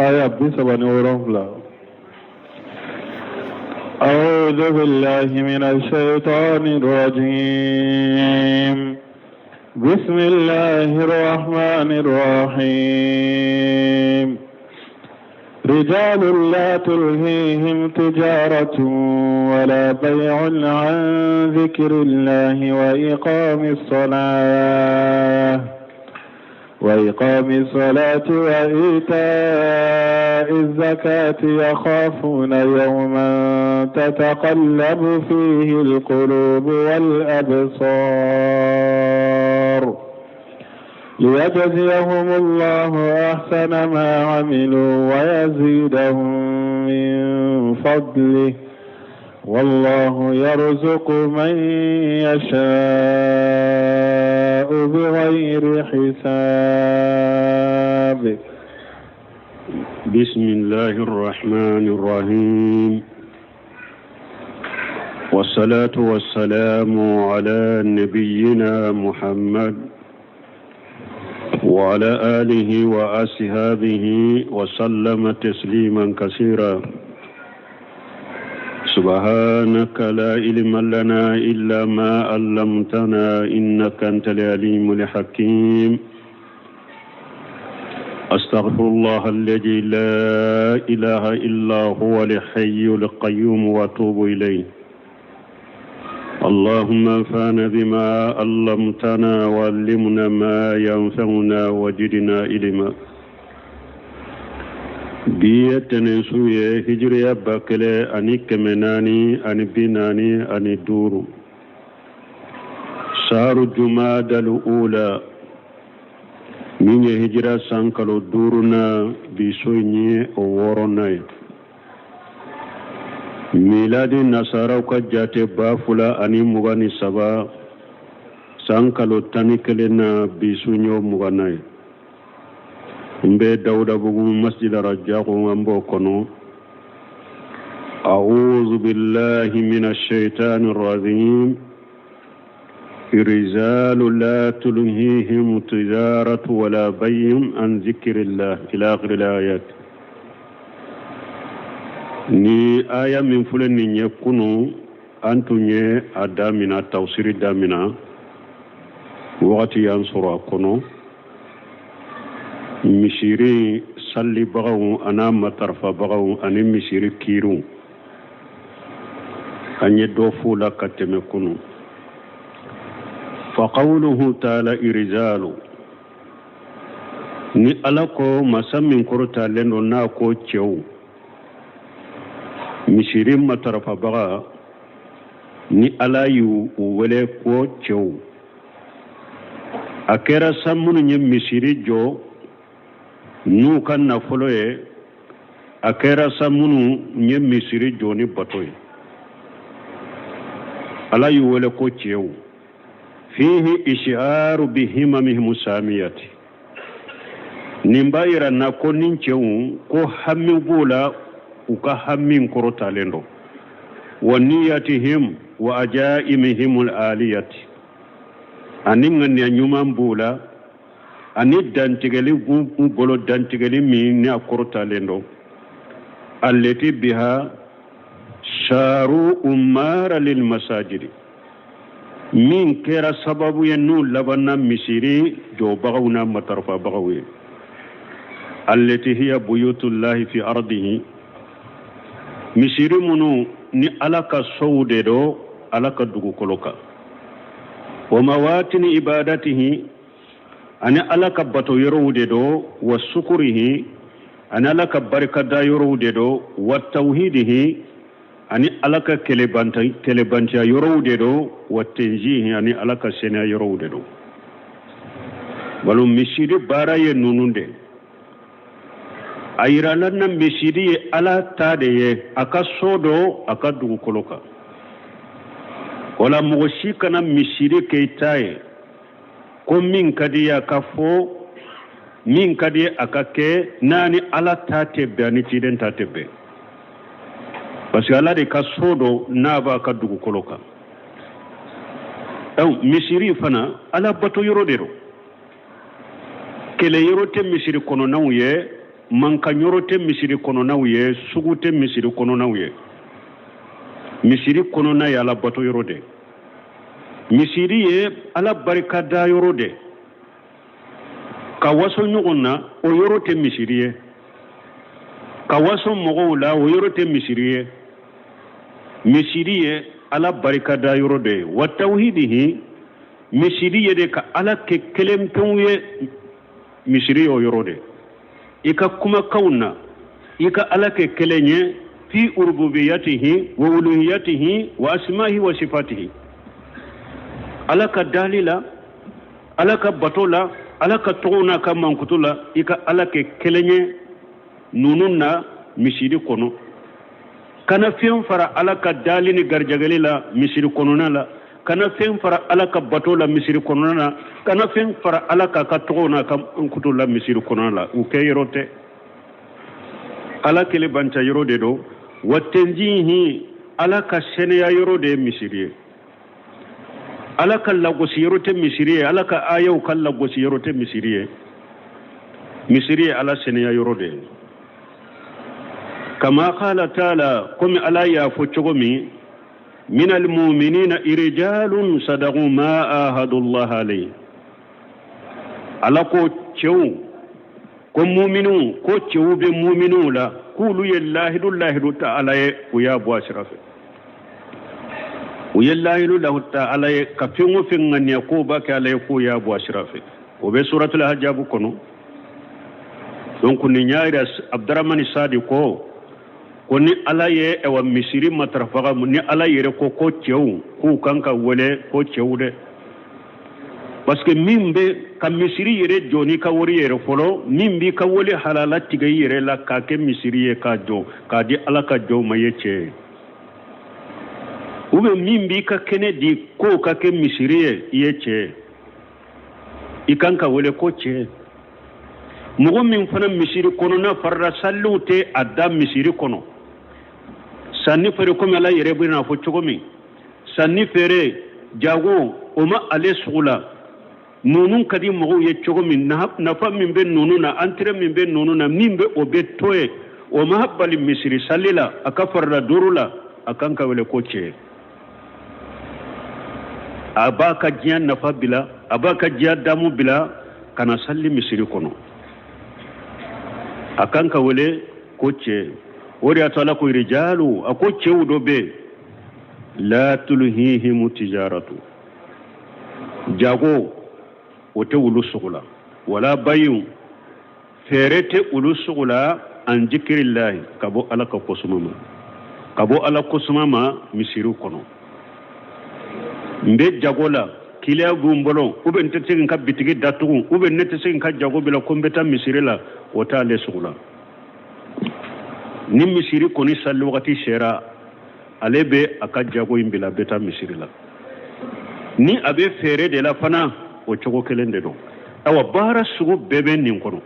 آية بسبب ورفلا. أعوذ بالله من الشيطان الرجيم. بسم الله الرحمن الرحيم. رجال لا تلهيهم تجارة ولا بيع عن ذكر الله وإقام الصلاة وإيتاء الزكاة يخافون يوما تتقلب فيه القلوب والأبصار ليجزيهم الله أحسن ما عملوا ويزيدهم من فضله والله يرزق من يشاء بغير حساب. بسم الله الرحمن الرحيم، والصلاة والسلام على نبينا محمد وعلى آله وأصحابه وسلم تسليما كثيرا. سبحانك لا علم لنا إلا ما علمتنا إنك أنت العليم الحكيم. أستغفر الله الذي لا إله إلا هو الحي القيوم وأتوب إليه. اللهم انفعنا بما علمتنا وعلمنا ما ينفعنا وزدنا علما. بيتنا سوية هجرية باكلة أني كمناني أني بناني أني دورو شهر جمادى الأولى من هجرة سانكالو دورنا بسويني ووروناي ميلاد النصارى كجات بافلا أني مغاني سبا سانكالو تانيكلنا بسويني ومغاناي mbe dawda bugu masjid rajaqo ngambo kono. a'udhu billahi minash shaitanir rajim. rijalu la tulhihim tijaratu wala bay'un an zikrillah ila akhir al-ayat. ni aya min fulani nyekunu antunye adamina tawsiri damina waqti yansura kono misiri salli bagaw ana matarfa bagaw ani misiri kiru anye do fula kateme kunu. fa qawluhu ta'ala irjalu ni alako masamin kurta lendo na ko cew misiri matarfa baga ni alayu wele ko cew akera samunu nye misiri jo nu kan na foloye akera samunu nye misiri joni batoy ala yuwele ko cew fihi isharu bihimamihim samiyati nimbayira na ko nin cew ko hammi bula uka hammin korota lendo wa niyatihim wa ajaimihim aliyati aninga ni nyuma bula ani dantigeli bolo dantigeli mi ni akorota lendo allati biha sharu umara lil masajidi min kera sababu yenu labana misiri jo bagawna matarfa bagawi allati hiya buyutullahi fi ardihi misiri munu ni alaka sowde do alaka dugu koloka wa mawatini ibadatihi ani alaka bato yorowde do wa sukurihi ani alaka barkada yorowde do wa tawhidihi ani alaka kelebanta yorowde do wa tanjihi ani alaka sena yorowde do balum misiri baraye nununde ayiralanna misiri ala tade ye aka sodo aka dugu koloka wala mogoshi kana misiri keitaye ko min kadiya kafo min kadi akake nani ala tatebe ani tiden tatebe parce que ala de kasodo naba ka dugu koloka misiri fana ala bato yoro dero kele yoro te misiri kono nawye mankanyorote misiri kono nawye sugute misiri kono nawye misiri kono na yala bato yorode misiri ye ala barika da yorode ka waso nyuguna o yorote misiri ye ka waso mogo la o yorote misiri ye misiri ye ala barika da yorode wa tawhidihi misiri ye de ka ala ke kelempenye misiri yo yorode ika kuma kauna ika ala ke kelenye fi rububiyatihi wa uluhiyatihi wa asmahi wa sifatihi ala ka dalila ala ka batola ala ka togona ka mankutula ika ala ke kelenye nununna misiri kono kana fen fara ala ka dalini garjagale la misiri kono na la kana fen fara ala ka batola misiri kono na kana fen fara ala ka togona ka mankutula misiri kono la u ke yerote ala kele banta yorode do watenjihi ala ka seneya yorode misiri ala ka lagosi yorote misiri ala ka ayaw ka lagosi yorote misiri ala seneya yorode kama qala taala kumi ala ya fochogomi min almu'minina irjalun sadaqu ma ahadu Allah alayhi ala ko cew ko mu'minu ko cewbe mu'minu la kulu yallahi ta'ala ya bu ashrafe ويلاهي له تعالى كفيهم في أن يقوبا كاليكو يا أبو أشرافي وبسورة الحجاب كنو دونك نياير عبد الرحمن الصادق كوني على او مسيري مترفقا ني على يركو كو تشو كو كانكا ولي كو تشو ده parce que mimbe ka misiri yere joni ka wori yere folo mimbi ka woli halala tiga yere la ka ke misiri ye ka jo ka di ala ka jo mayeche ube mimbi ka kene di ko ka ke misiri ye che ikanka wole ko che mugo min fana misiri kono na farra sallute adda misiri kono sanni fere ko mala yere bina fo chogomi sanni fere jago oma ale sugula nunun kadi mugo ye chogomi na fa min be nununa antre min be nununa min be obe toye o mahabbali misiri sallila aka farra durula akanka wole ko che abaka jiyan nafa bila abaka jiya damu bila kana salli misiri kono akanka wole koche wori atala ko rijalu akoche udobe la tulhihim tijaratu jago wote ulusugula wala bayun ferete ulusugula an zikrillah kabo alaka kosumama misiru kono mbe jagola kiliya gumbolo ube ntetsigin ka bitigi datugu ube netsigin ka jago bila kombeta misirila wota le sugula ni misiri koni salli wakati shera alebe aka jago imbila beta misirila ni abe fere de la fana o chogo kelende do awa bara sugu bebe nin kono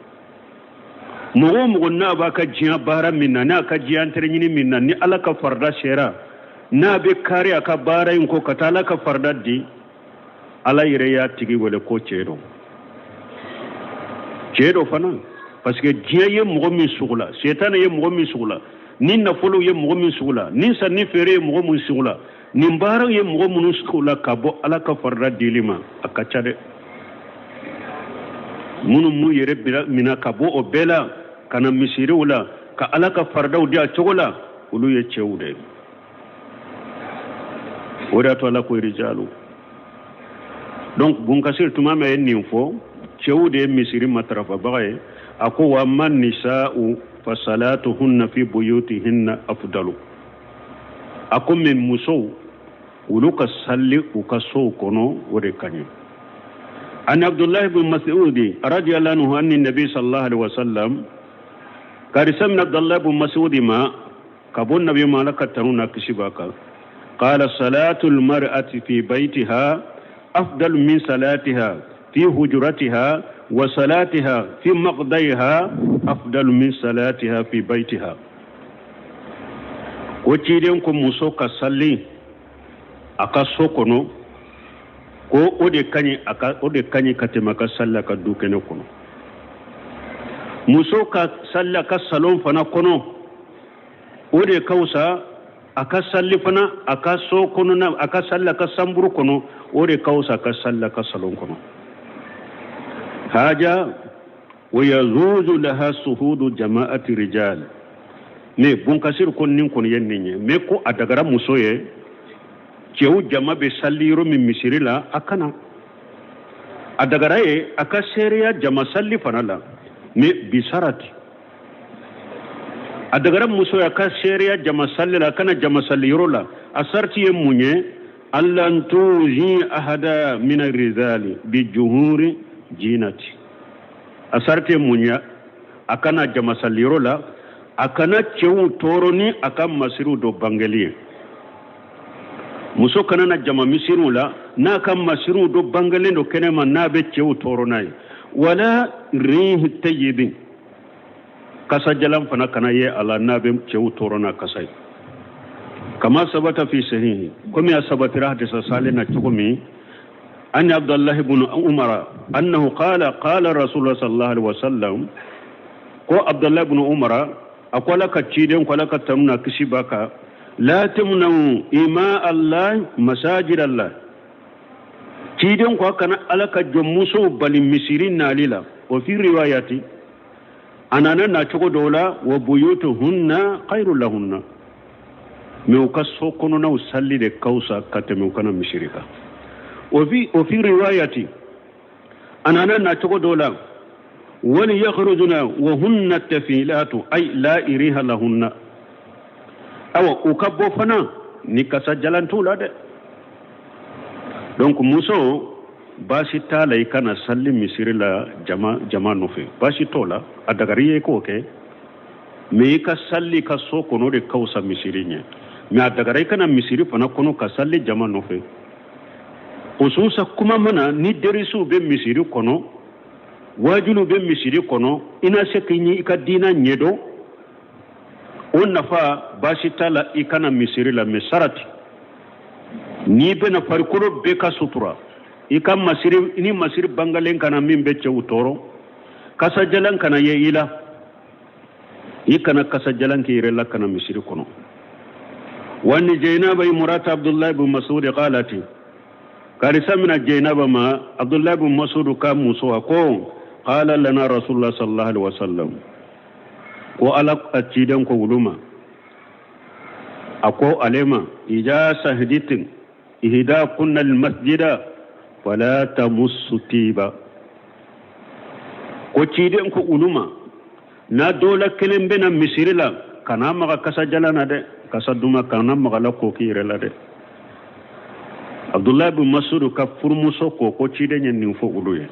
mugo na ba ka jiya bara minna na ka jiya antrenyini minna ni ala ka farda shera na be kare aka bara yin ko katala ka farda di ala yire ya tigi wala ko cedo fana parce que jiya ye mugo min sugula setan ye mugo min sugula ni nafolo ye mugo min sugula ni sanni fere ye mugo min sugula ni mbara ye mugo min sugula kabo ala ka farda dilima aka chade munu mu yere bila mina kabo o bela kana misiri wala ka ala ka farda udi a chogola ulu ye chewde wada to ala ko rijalu donc bunkasir tumama en ninfo chewde misiri matrafa baye ako wa man nisa'u fa salatuhunna fi buyutihinna afdalu ako min muso uluka salli ukaso kono wore kanyo an abdullah ibn mas'ud radiyallahu anhu anni nabi sallallahu alaihi wasallam karisam abdullah ibn mas'ud ma kabun nabi malaka taruna kishibaka قال صلاة المرأة في بيتها أفضل من صلاتها في هجرتها وصلاتها في مقضيها أفضل من صلاتها في بيتها وتيرينكم مسوكا صلي أكاسوكونو ko ode kanyi katemaka salla ka dukene kono muso ka salli ka salon fana kono o de kausa aka salli fana aka so kono na aka salli ka samburu kono o de kausa ka salli ka salon kono haja wa yazuzu laha suhudu jama'ati rijal ne bun kasir kon nin kon yenni me ko adagara muso ye cewu jama be salliro min misirila akana adagara ye aka seriya jama salli fana la ne bisarati adagara muso ya ka seriya jama salli la kana jama salliro la asarti ye munye allan tuzi ahada min ar-rizali bi juhuri jinati asarte munya akana jama salliro la akana cewu toroni akan masiru do bangaliye muso kana na jama misiru la na kan masiru do bangale do kenema na be cewu toronai wala rihi tayyibin kasa jalan fana kana ye ala na be cewu torona kasai kama sabata fi sahihi kuma ya sabatira hadisa salina tukumi an abdullah ibn umar annahu qala rasulullah sallallahu alaihi wasallam ko abdullah ibn umar akwala ka ciden kwala ka tamna kishi baka la tamnu ima allah masajid allah ciden ko kana alaka jommuso bali misirin nalila wa fi riwayati anana na chugo dola wa buyutuhunna khairul lahunna me ukaso kono na usalli de kausa kateme kana misirika wa fi riwayati anana na chugo dola وليخرجن وهن التفيلات أي لا إريها لهن أو أكبو فنا نكسا جلان تولا ده دونك موسو باشي تالا يكنا سلي مسيري لا جما نوفي باشي تولا أدغريه كوكي ميكا سلي كسو كنو دي كوسا مسيري ني مي أدغريه كنا مسيري فنا كنو كسلي جما نوفي خصوصا كما منا ندرسو بي مسيري كنو wajulu be misiri kono ina sekinyi ikadina nyedo onna fa bashitala ikana misiri la misarati ni be na farkulo be ka sutura ikam masiri ini masiri bangalen kana mimbe chewtoro kasa jalan kana ye ila ikana kasa jalan ki rela kana misiri kono wani jainaba imrata abdullah ibn mas'ud qalati karisa min jainaba ma abdullah ibn mas'ud ka muso ko قال لنا رسول الله صلى الله عليه وسلم وعلى أتيدن كولما أكو علما إذا سهدتن إهدا كنا المسجد فلا تمس تيبا وتيدن كولما نا دولا كلم بنا مسيرلا كنا مغا كسا جلانا ده كسا دوما كنا مغا لكوكي رلا ده عبد الله بن مسعود كفرمسو كو تيدن ينفو أولوية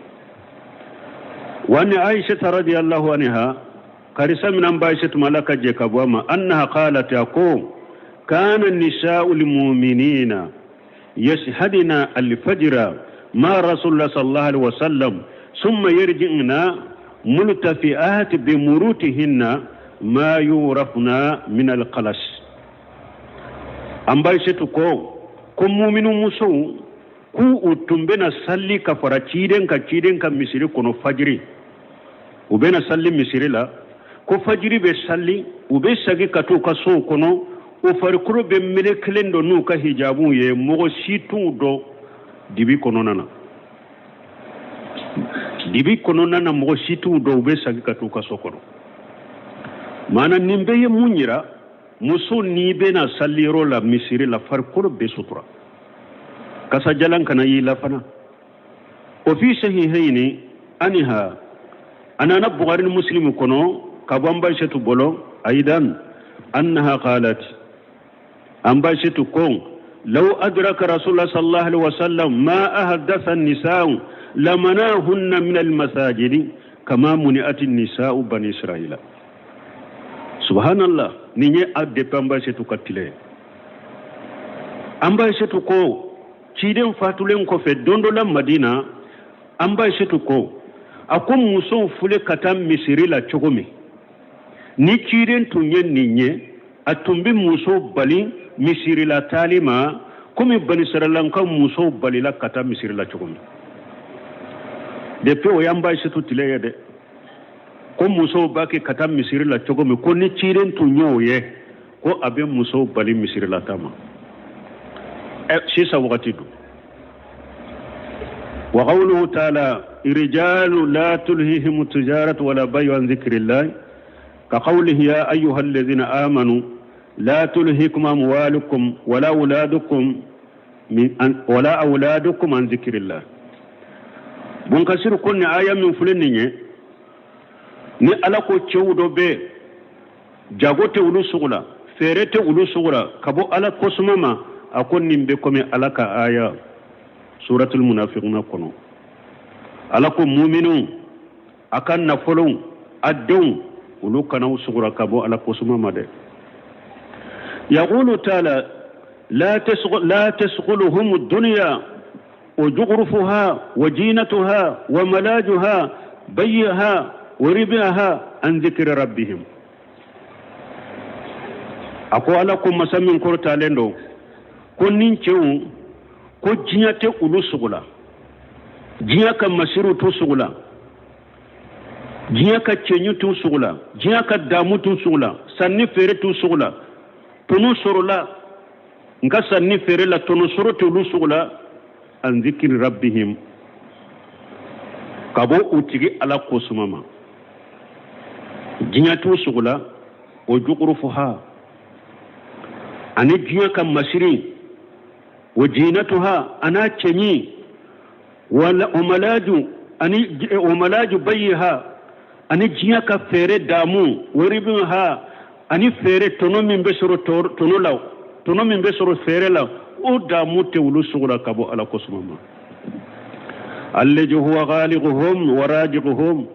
وأن عائشة رضي الله عنها قرص من أنبائشة ملكة جيكابواما أنها قالت يقول كان النساء المؤمنين يشهدن الفجر مع رسول الله صلى الله عليه وسلم ثم يرجعن ملتفئات بمروتهن ما يورفن من القلش أنبائشة كم مؤمن مسو ku utumbena salli ka fara ciden ka misiri kono fajiri ubena salli misiri la ko fajiri be salli ube sagi ka to ka so kono o farkuro be meleklendo nu ka hijabu ye mogo situ do dibi kono nana mogo situ do ube sagi ka to ka so kono mana nimbe ye munyira muso ni bena salli rola misiri la farkuro be sutura kasa jalan kana yi lafana wa fi sahihaini anha ana bukhari muslim kono kabamba shetu bolo aidan annaha qalat amba shetu kon law adraka rasulullah sallallahu alaihi wasallam ma ahdatha an-nisaa lamanahunna min al-masajid kama muni'at an-nisaa bani israila subhanallah ninye adde pamba shetu katile amba shetu ko ciden fatulen ko fe dondola madina amba shetu ko akum muso fule katam misiri la chogomi ni ciden tunyen ninye atumbi muso bali misiri la talima kumi bani saralanka muso bali la katam misiri la chogomi depuis o yamba shetu tileye de ko muso bake katam misiri la cogo mi ko ni ciren tu ñoye ko abe muso bali misiri la tama sisa wakati du wa qawluhu ta'ala rijalu la tulhihim tijaratu wala bayu an dhikrillah ka qawlihi ya ayyuhal ladhina amanu la tulhikum amwalukum wala auladukum an dhikrillah bun kasir kunni aya min fulani ni ala ko cewdo be jagote ulu sugula ferete ulu sugula kabo ala kosumama akon nimbe kome ala ka aya suratul munafiquna kono ala ko mu'minun akan nafolun addun ulu kana sugura kabo ala kosumama de yaqulu ta'ala la tasghuluhum ad-dunya وزخرفها وزينتها وملاجها بيها وربها عن ذكر ربهم أقول لكم مسامين كورتا لندو كون نينچو كو جياتي اولو سغلا جياكا مسيرو تو سغلا جياكا تشينيو تو سغلا جياكا دامو تو سغلا ساني فيري تو سغلا تونو سورلا نكا ساني فيري لا تونو سورو تو سغلا an zikri rabbihim kabo utigi ala kosumama jinyatu sugula o juqrufuha ani jinya kam masiri wa jinatuha ana chenyi wala umalaju ani umalaju bayha ani jinya ka fere damu waribha ani fere tono min besoro tono law tono min besoro fere law o damu te wulu sugura kabo ala kosumama alladhi huwa ghalighuhum wa rajiquhum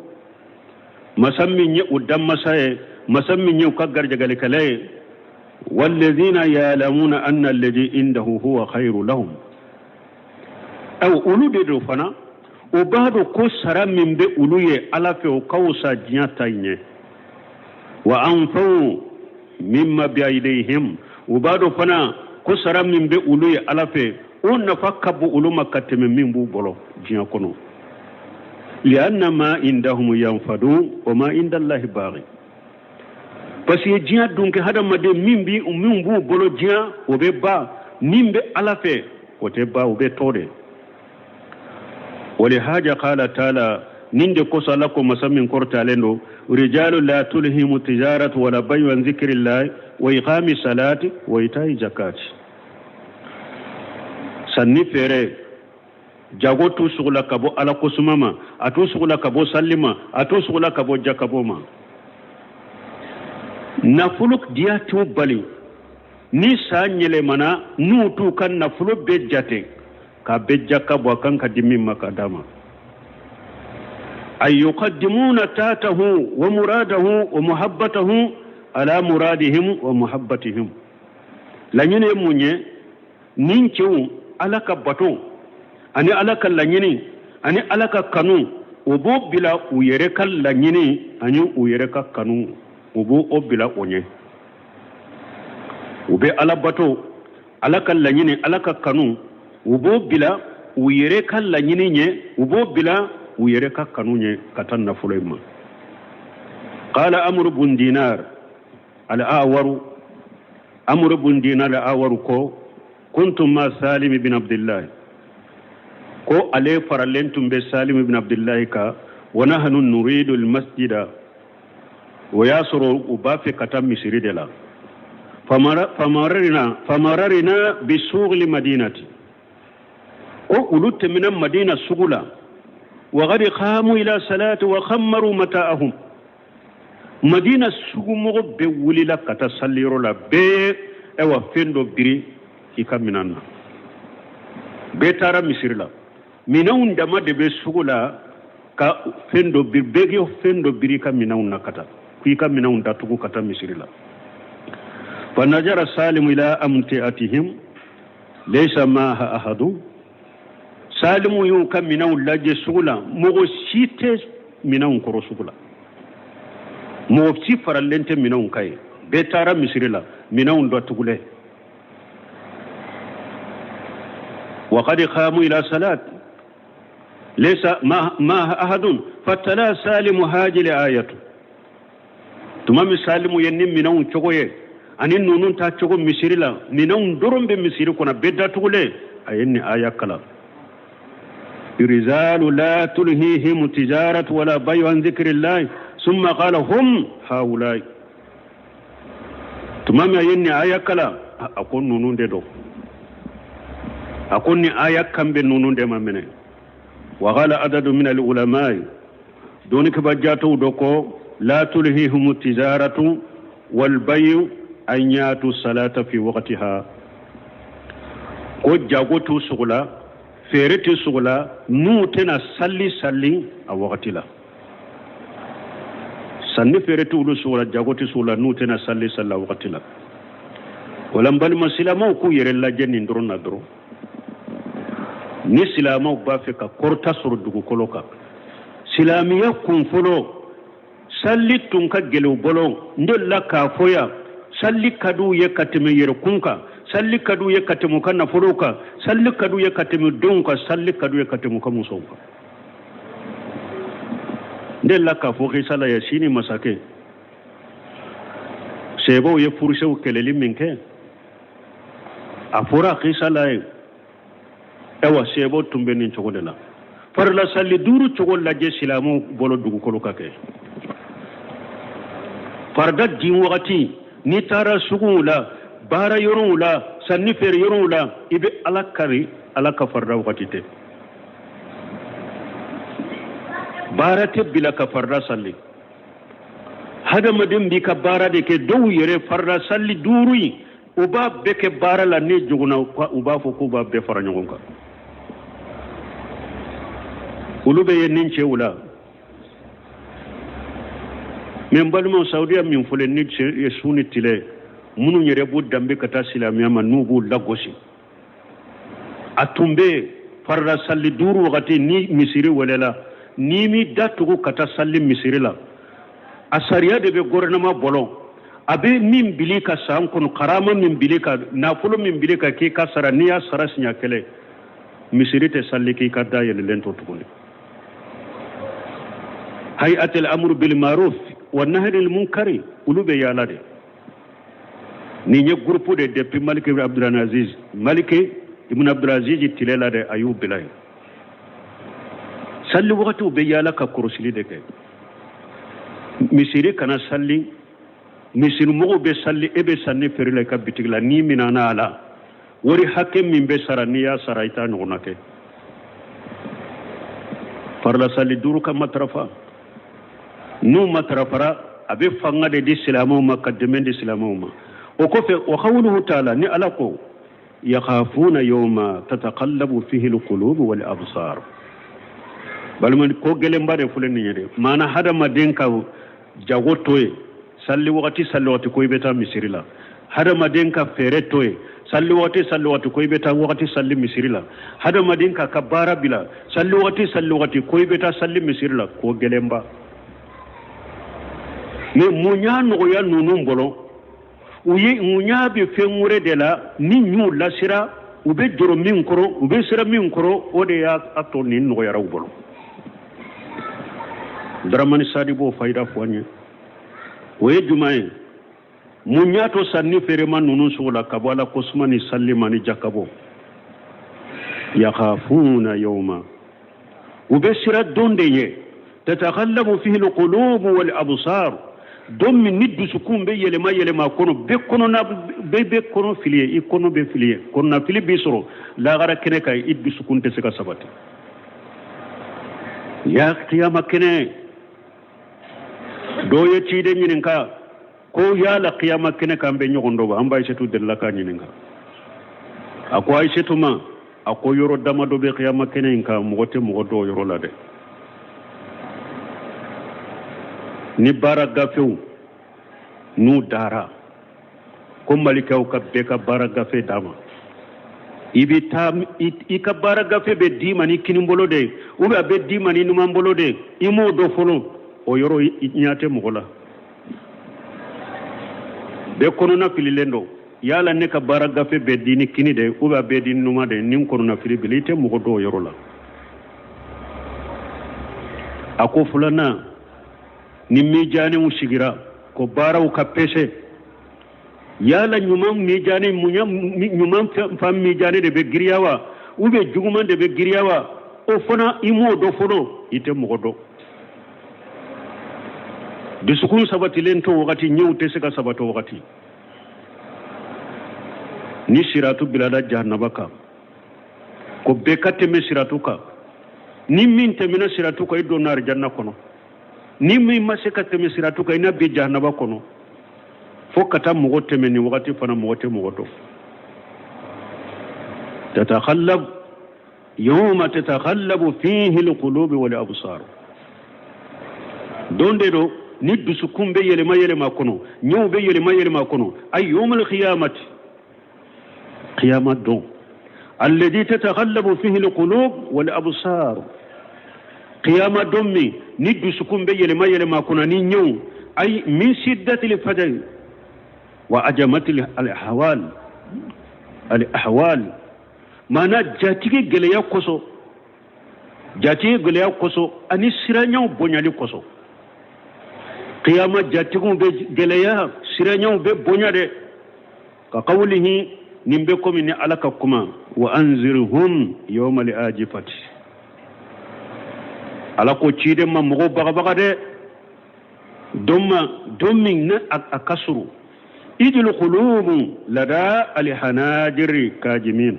masammin ya udam masaye masammin ya kaggar jagal kale walladhina ya'lamuna anna alladhi indahu huwa khairu lahum aw ulude do fana o bado ko saramin be uluye ala fe o kawsa jiyata nye wa anfu mimma bi aydihim o bado fana ko saramin be uluye ala fe on nafakabu uluma kateme min bu bolo jiya kono lianna ma indahum yanfadu wa ma indallahi baghi pasi jiya dunke hada made min bu bolo jiya o be ba nimbe ala fe o te ba o be tode wali haja qala taala ninde ko salako masamin korta lendo rijalu la tulhimu tijaratu wala bayu an zikrillah wa iqami salati wa itai zakati sanni fere jago tu sugula kabo ala kusumama atu sugula kabo sallima atu sugula kabo jakaboma nafuluk dia tu bali ni sanyele mana nutu kan nafulu bejjate ka bejjaka bo kan ka dimmi makadama ay yuqaddimuna tatahu wa muradahu wa muhabbatahu ala muradihim wa muhabbatihim lanyene munye ninchu alaka bato ani alaka lanyini ani alaka kanu ubo bila uyere kal lanyini ani uyere ka kanu ubo obila onye ube ala bato alaka lanyini alaka kanu ubo bila uyere kal lanyini nye ubo bila uyere ka kanu nye katanna fulema qala amru bun dinar al-awaru amru bun dinar al-awaru ko kuntum ma salim ibn abdullah ko ale faralentum be salim ibn abdullah ka wa nahnu nuridu al-masjida wa yasru ubafi katam misri de la famararina bi sughli madinati ko ulut min madina sugula wa qad qamu ila salati wa khammaru mata'ahum madina sugumo be wulila kata salliro la be ewa fendo biri ikaminana betara misirla minaun dama de be sugula ka fendo bigi fendo biri ka minaun nakata ku ka minaun datugo kata misirla fa najara salim ila amtiatihim laysa ma ahadu salimu yu ka minaun laje sugula mo site minaun koro sugula mo ci farallente minaun kai betara misirla minaun datugule وقد قاموا إلى صلاة ليس ما أحد فتلا سالم هاجل آيته tuma misalimu yenni minawun cogoye ani nunun ta cogo misiri la minawun doron be misiri kona bedda tugule ayenni aya kala rijalu la tulhihim tijaratu wala bayu an dhikrillahi summa qala hum haulai tuma mi ayenni aya kala akon nunun de do akon ni aya kambe nunun de mamene wa qala adadu min al ulama doni ka bajjato doko لا تلهيهم التجارة والبيع أن يأتوا الصلاة في وقتها قد جاغوتو سغلا فيرتي سغلا نوتنا سلي أو وقت لا سني فيرتي ولو سغلا جاغوتي سغلا نوتنا سلي أو وقت لا ولم بل مسلمو كو يرلا جنين درون ندرو ni silamaw ba fe ka korta soro dugu koloka silamiya kun folo salli tun ka gelew bolo ndella ka foya salli kadu ye katime yer kunka salli kadu ye katimu kana foloka salli kadu ye katimu donka salli kadu ye katimu ka musonka ndella ka fo sala ya shini masake sebo ye fursew keleli minke afura sala ye ewa sebo tumbe nin chogodela farla salli duru chogol la je silamu bolo dugu koloka ke farda din wakati ni tara sugun la bara yorun la sanni fer yorun la ibe alakari alaka farda wakati te bara te bila ka farda salli hada madin bi ka bara de ke dow yere farda salli durui uba beke bara la ne joguna uba fo ko ba be fara nyogonka ulube yenin chewula men balmo saudiya min fule ni suni tile munu nyere bu dambe kata silamiya ma nubu lagosi atumbe farra salli duru wakati ni misiri welela ni mi datugo kata salli misiri la asariya de be gouvernement bolon abe min bilika san kun karama min bilika nafulo min bilika ke kasara niya sarasinya kele misiri te salli ki kadda yele lento tukuni hay'atul amru bil ma'ruf والنهر المنكر قلوب يا لادي ني غروب دي depuis Malik ibn Abdul Aziz Malik ibn Abdul Aziz tilela de Ayub bilay salli waqtu be yala ka kurusili de ke misiri kana salli misir mo be salli ebe sanni ferile ka bitigla ni minana ala wori hakke min be saraniya saraita ngonake farla salli duru ka matrafa nu matrafara abe fanga de islamu makaddamen de islamu o ko fe wa qawluhu ta'ala ni alako yakhafuna yawma tataqallabu fihi alqulub wal absar bal man ko gele mbare fulen ni de mana hada madenka jagotoy salli waqti koy beta misirila hada madenka feretoy salli waqti koy beta waqti salli misirila hada madenka kabara bila salli waqti koy beta salli misirila ko gele mba mais munya no ya nunun bolo uyi munya be fenwure de la ni nyu la sira ube joro min koro ube sira min koro ode ya ato ni no ya raw bolo dramani sadi bo fayda foanye we jumay munya to sanni fere man nunun sula kabala kosmani sallimani jakabo yakhafuna yawma ube sira donde ye tataghallabu fihi alqulub wal absar dom min niddu sukun be yelema kono be kono na be kono filiye I kono be filiye kono na fili bisoro la gara kene kay iddu sukun te seka sabati ya qiyama kene do ye tide nyinin ka ko ya la qiyama kene kam be nyogondo ba amba setu della ka nyinin ka ako ay setu ma ako yoro dama do be qiyama kene ka mogote mogodo yoro la de ni baragafew nu dara ko malikaw ka be ka baragafe dama ibita ika baragafe be dimani kinimbolo de ube be dimani numambolo de imo do folo o yoro nyate mugola be kono na fililendo yala ne ka baragafe be dini kini de ube be dini numa de nin kono na filibilite mugodo yoro la ako fulana ni mijani musigira ko baraw ka pese yala nyumam mi jani nyumam fam mi jani de be giriyawa ube juguman de be giriyawa o fana imo do fono ite mo do de sukun sabati len to wakati nyewte sika sabato wakati ni siratu bilada jahannabaka ko be kateme siratu ka ni min temina siratu ka ido nar janna kono ni min masika teme siratu ka ina be jahannaba kono fokata mo teme ni wakati fana mo te mo do تتخلب يوم تتخلب فيه القلوب والأبصار دون ديرو ند سكون بي يلما كونو نيو بي يلما كونو أي يوم القيامة قيامة دون الذي تتغلب فيه القلوب والأبصار قيامة دمي ند سكون بي يلما كونو نيو أي من شدة الفجر وأجمة الأحوال mana jatigi geleya koso ani siranyaw bonyali koso qiyama jatigu be geleya siranyaw be bonyade ka qawlihi nimbe komi ni alaka kuma wa anzirhum yawma al-ajifati alako cide ma mogo baga de dommi na akasuru idul qulubu lada al-hanadir kajimin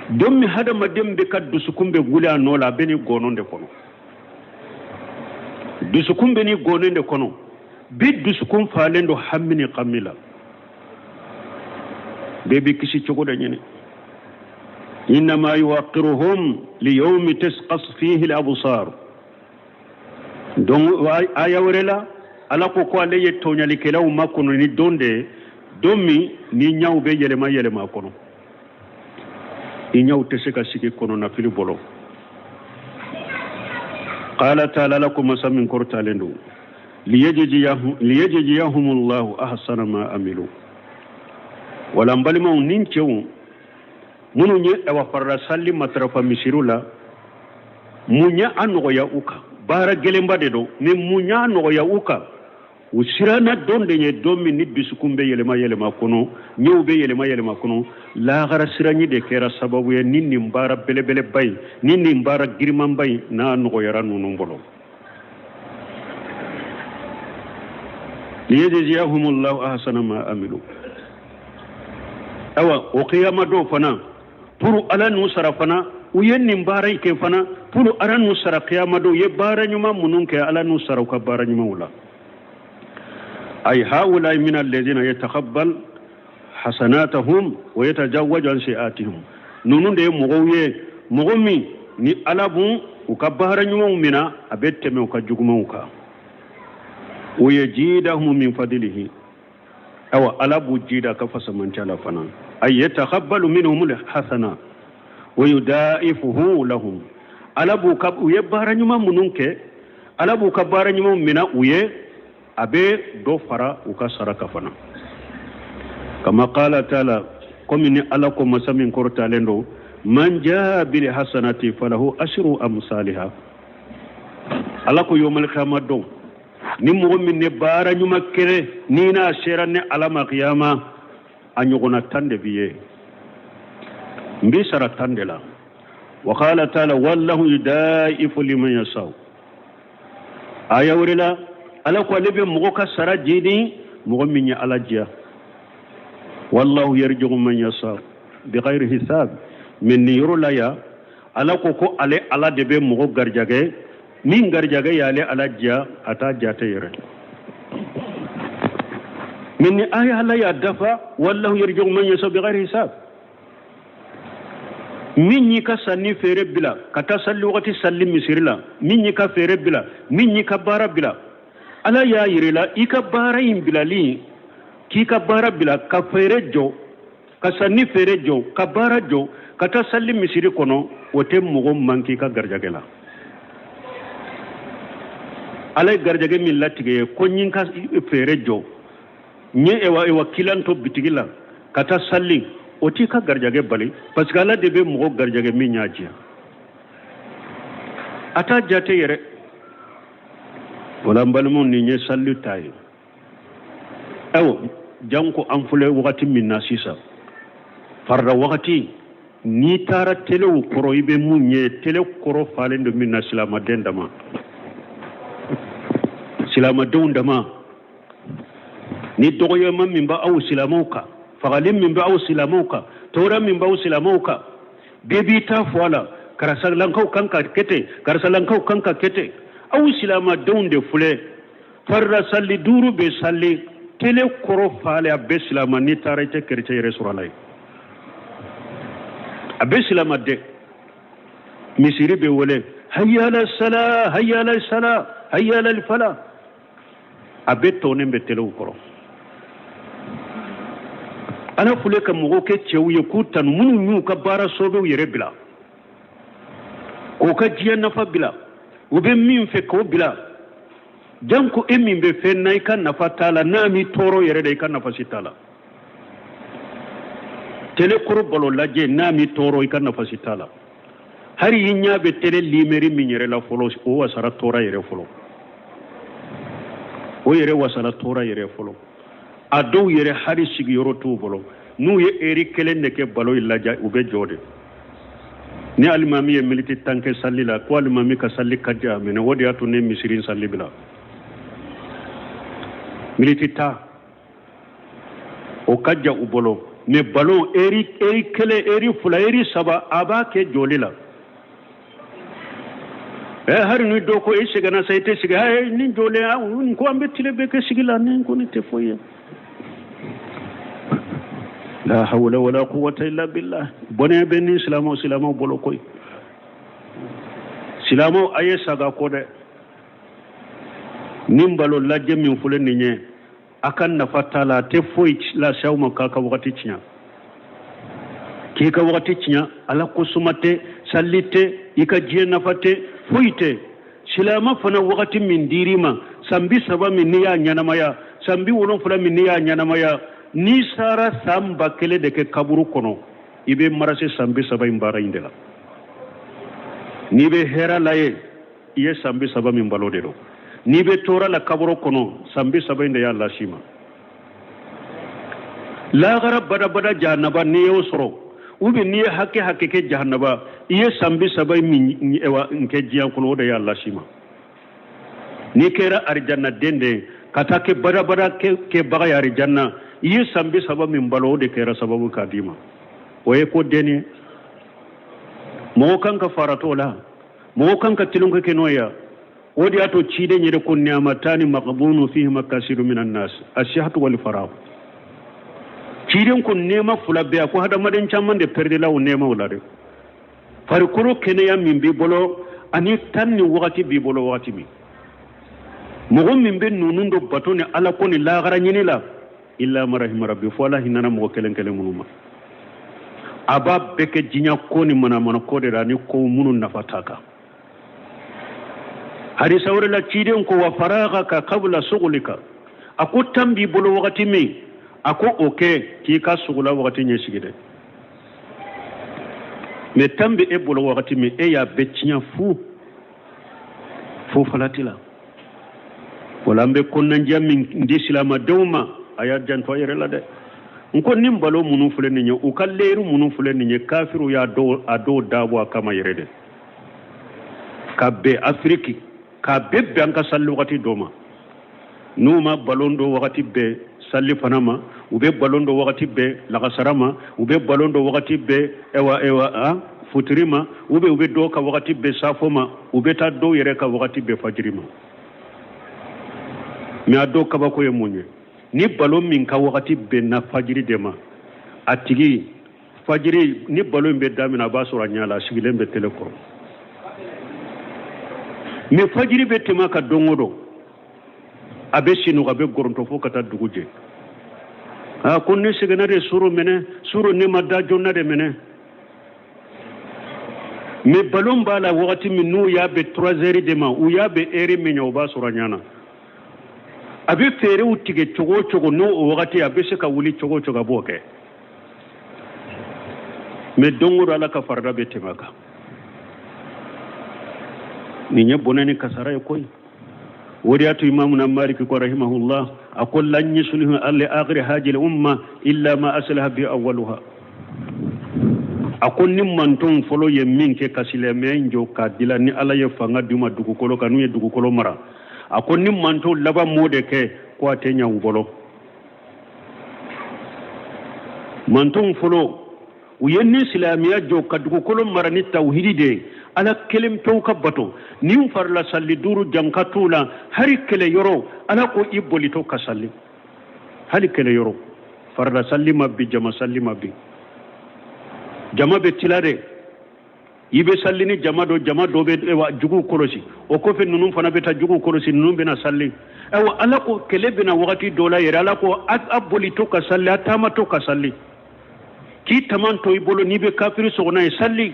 dommi hada madem be kad dusukumbe gula nola beni gononde kono dusukumbe ni gononde kono bi dusukum falendo hammini qamila be bi kisi cogoda nyene inma yuwaqiruhum li yawmi tasqas fihi al-absar don aya warela ala ko ale yetonyali kelaw makono ni donde dommi ni nyawbe yelema kono إنيو تسكا سيكي كونو نفيل بولو قال تعالى لكم سمين كورتا لندو ليجزيهم الله أحسن ما عملوا ولم بلما نينچو منو ني اوفر سالي مترفا مشيرولا منيا انو يا اوكا بارا گلمبا دو ني منيا انو يا اوكا usirana donde nye domi ni bisukumbe yelema kono nyewbe yelema kono la gara sirani de kera sababu ya nini mbara belebele bay nini mbara girman bay na no yara nunu mbolo liyajziyahumullahu ahsana ma amilu awa o qiyama do fana puru ala nusara fana uyenni mbara ke fana puru ala nusara qiyama do ye bara nyuma mununke ala nusara ka bara nyuma wala أي هؤلاء من الذين يتقبل حسناتهم ويتجاوز عن سيئاتهم نونون دي مغومي ni alabu ukabara nyuma mina abeteme ukajuguma uka uyajidahum min fadlihi aw alabu jida kafasa manchala fana ay yatakabbalu minhum alhasana wa yudaifuhu lahum alabu kab uyabara nyuma mununke alabu kabara nyuma mina uye abe do fara uka saraka fana kama qala taala komini alako masamin korta lendo man jaa bil hasanati falahu ashru amsalha alako yomal khamado ni mo min ne bara nyuma kere ni na sherane alama qiyama anyugona tande biye mbi sara tandela wa qala taala wallahu yudaifu liman yasau aya wurila alako lebe mo ka sara jidi mo min ya alajia wallahu yarjugu man yasau bighayri hisab min niru laya alako ko ale ala debe mo garjage min garjage yale alajia ata jate yere min aya la ya dafa wallahu yarjugu man yasau bighayri hisab min yi ka sanni fere bila kata salli wakati salli misirila min yi ka fere bila min yi ka bara bila ala ya yirila ika bara yin bilali ki ka bara bila ka fere jo ka sanni fere jo ka bara jo kata salli misiri kono wote mugo manki ka garjagela ala garjage min latige ko nyin ka fere jo nye ewa kilanto bitigila kata salli oti ka garjage bali parce que ala debe mugo garjage min nyaji ata jate yere wala mbalmon ni nye salli tay aw janko am fule wakati minna sisa farda wakati ni tara telew koro ibe munye tele koro falendo minna silama dendama silama dondama ni dogoyo man min ba aw silamauka fagalim min ba aw silamauka tora min ba aw silamauka bebi ta fwala karasalan kau kanka kete karasalan kau kanka kete aw silama donde fule farda salli duru be salli tele koro fale abbe silama ni tara te kerce resuralai abbe silama de misiri be wole hayya ala sala hayya ala sala hayya ala fala abbe tone be tele koro ana fule ka mugo ke cewuye kutan munu nyu ka bara sobe yere bila ko ka jiya nafa bila ube min fe ko bila janko emin be fe nay kan nafa tala nami toro yere de kan nafa sitala tele koro bolo laje nami toro kan nafa sitala hari yinya be tele limeri min yere la folo o wasara tora yere folo o yere wasara tora yere folo ado yere hari sigi yoro to bolo nu ye eri kelen ne ke balo ilaja ube jode ni alimami ye militi tanke sallila ko alimami ka salli kadja mena wodi atu ne misirin salli bila militi ta o kadja ubolo ne balo eri kele eri fula eri saba aba ke jolila har ni do ko e sigana sayte siga ni jole ko ambe tile be ke sigila ne ko ni te foye la hawla wala quwwata illa billah bone ben islamo bolo koy silamo aye saga ko de nimbalo lajje min fulen ni nye akan na fatala te foy la shawma kaka wakati tinya ki ka wakati tinya ala ko sumate sallite ika je na fate foyte silama fana wakati min dirima sambi saba min niya nyanamaya sambi wolon fula min niya nyanamaya ni sara samba kele de ke kaburu kono ibe marase sambi saba imbara indela ni be hera laye iye sambi saba min balode do ni be tora la kaburu kono sambi saba inde ya Allah shima la gara bada jahannaba ni yo soro ubi ni hakke ke jahannaba iye sambi saba min ewa nke jiyan kono de ya Allah shima ni kera arjanna dende kata ke bada ke baga ya arjanna iye sambi saba min balo de kera sababu kadima oye ko deni mo kanka faratola mo kanka tilunka ke noya wodi ato cide nyede ko niamatani maqbunu fihi makasiru minan nas ashhatu wal farah ciden ko nema fula be ko hada maden chamman de perde law nema wulade far kuro kene ya min bi bolo ani tanni wakati bi bolo wakati mi mo min be nunundo batone ala ko ni la gara nyini la illa marahim rabbi fo la hinana mo kelen munuma aba beke jinya ko ni mana ko de rani ko munun nafataka hari sawre la ciden ko wa faragaka qabla sughlika ako tambi bolo wakati mi ako oke ki ka sugula wakati nye sigide me tambi e bolo wakati mi e ya betinya fu falatila wala mbe konnan jammin ndi silama dawma aya janto yere la de nko nimbalo munu fule ni o kalleru munu fule ni kafiru ya do ado dawo kama yere de kabbe afriki kabbe banka sallu wakati doma numa balondo wakati be salli fanama ube balondo wakati be lagasarama ube balondo wakati be ewa futrima ube do ka wakati be safoma ube ta do yere ka wakati be fajrima mi ado kaba ko yemunye ni balon min ka wakati be na fajiri dema atigi fajiri ni balon be damina ba sura nyala sigilen be telekoro mi fajiri be tema ka dongodo abe sinu abe goronto fo kata duguje kunni sigana de suru ne madda jonna de mene me balon bala wakati min nu ya be 3 heures de ma u ya be ere minyo ba sura nyana abe fere utige chogo no wakati abe se ka wuli chogo boke me dongoro ala ka farda be temaka ni nye bonani kasara koy وريات إمامنا مالك رحمه الله أقول لن يصلح لآخر هذه الأمة إلا ما أصلح به أولها أقول نمان تنفلو يمين كسلمين جو كادلا ني على يفعل دوما دوكولو كانوا يدوكولو مرا أقول نمان تون لبا مودك كواتين ينبولو man tun folo u yenni silamiya jo kadugo kolon marani tawhidi de ala kelem to kabato nim farla salli duru jankatula hari kele yoro ala ko iboli to kasalli hari kele yoro farla salli mabbi jama salli mabbi jama be tilade ibe sallini jama do be jugu kolosi o ko fe nunum fana be ta jugu kolosi nunum be na salli ewa ala ko kele be na wakati dola yera ala ko aboli to kasalli atama to kasalli ki taman to ibolo ni be kafiri sogna e salli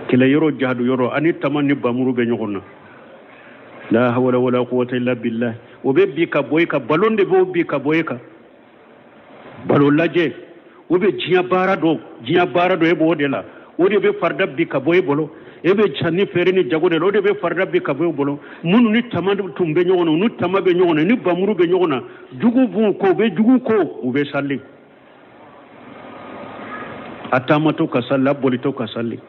kila yoro jahdu yoro ani taman ni bamuru be nyogonna la hawla wala quwwata illa billah o be bi ka boy ka balonde bo bi ka boy ka balo laje o be jiya bara do e bo de la o de be farda bi ka boy bolo e be channi fere ni jagode o de be farda bi ka boy bolo munu ni taman tumbe nyogona nu tamabe nyogona ni bamuru be nyogona jugu bu ko be jugu ko o be salli atama to ka salla boli to ka salli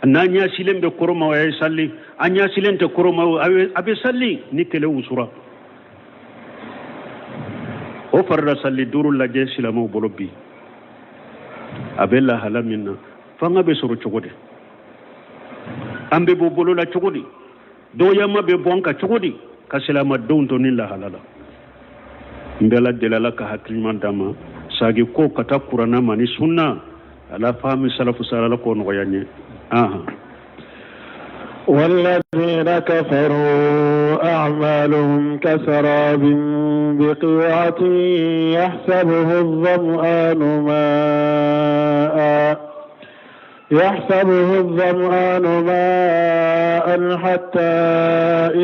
ananya silen be koroma wa salli anya silen te koroma abe salli ni kele usura o farra salli durul la je silamo bolobi abella halamina fanga be soro chogode ambe bo bolo la chogodi do yama be bonka chogodi ka silama don to ni la halala mbela delala ka hakliman dama sagi ko kata qur'ana mani sunna على فهم سلف سالكون غياني والذين كفروا أعمالهم كسراب بقيعة يحسبه الظمآن ماء حتى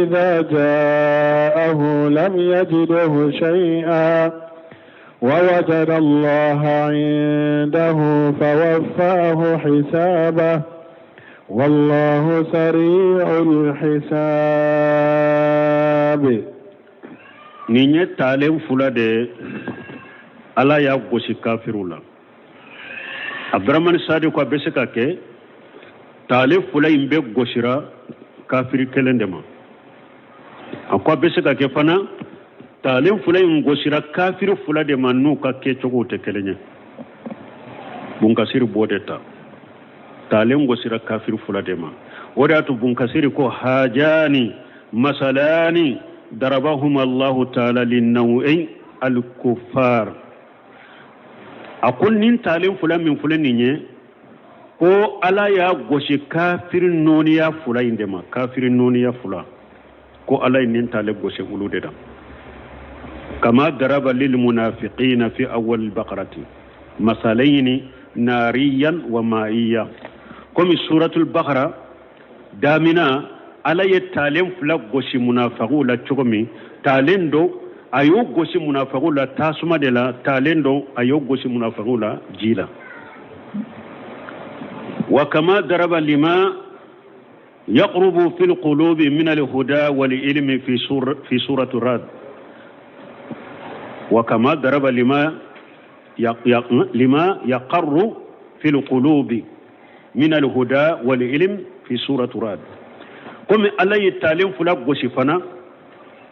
إذا جاءه لم يجده شيئا ووجد الله عنده فوفاه حسابه والله سريع الحساب نيني تعلم فلا دي ألا يغوشي كافرولا عبد الرحمن صادق وبسكا كي تعلم فلا يمبي غوشيرا كافر كلندما أكوا بسكا كي فنا talen fula yin gosira kafiru fula de manu ka ke cogo te kelenya bunkasiri bodeta talen gosira kafiru fula de ma wadatu bunkasiri ko hajani masalani darabahum Allah ta'ala linnaw'i al-kuffar akul nin talen fula min fula ninye ko ala ya goshi kafirin noniya fula indema kafirin noniya fula ko ala nin talen goshi ulude da كما ضرب للمنافقين في أول البقرة مثلين ناريا ومائيا كم سورة البقرة دامنا على يتعلم فلق غشي منافقو لا تشغمي تعلم دو أيو غشي منافقو لا تاسما دلا تعلم دو أيو غشي منافقو لا جيلا وكما ضرب لما يقرب في القلوب من الهدى والعلم في سورة الرعد وكما ضرب لما يقر في القلوب من الهدى والعلم في سورة راد كم الله يتعلم فلق وشفنا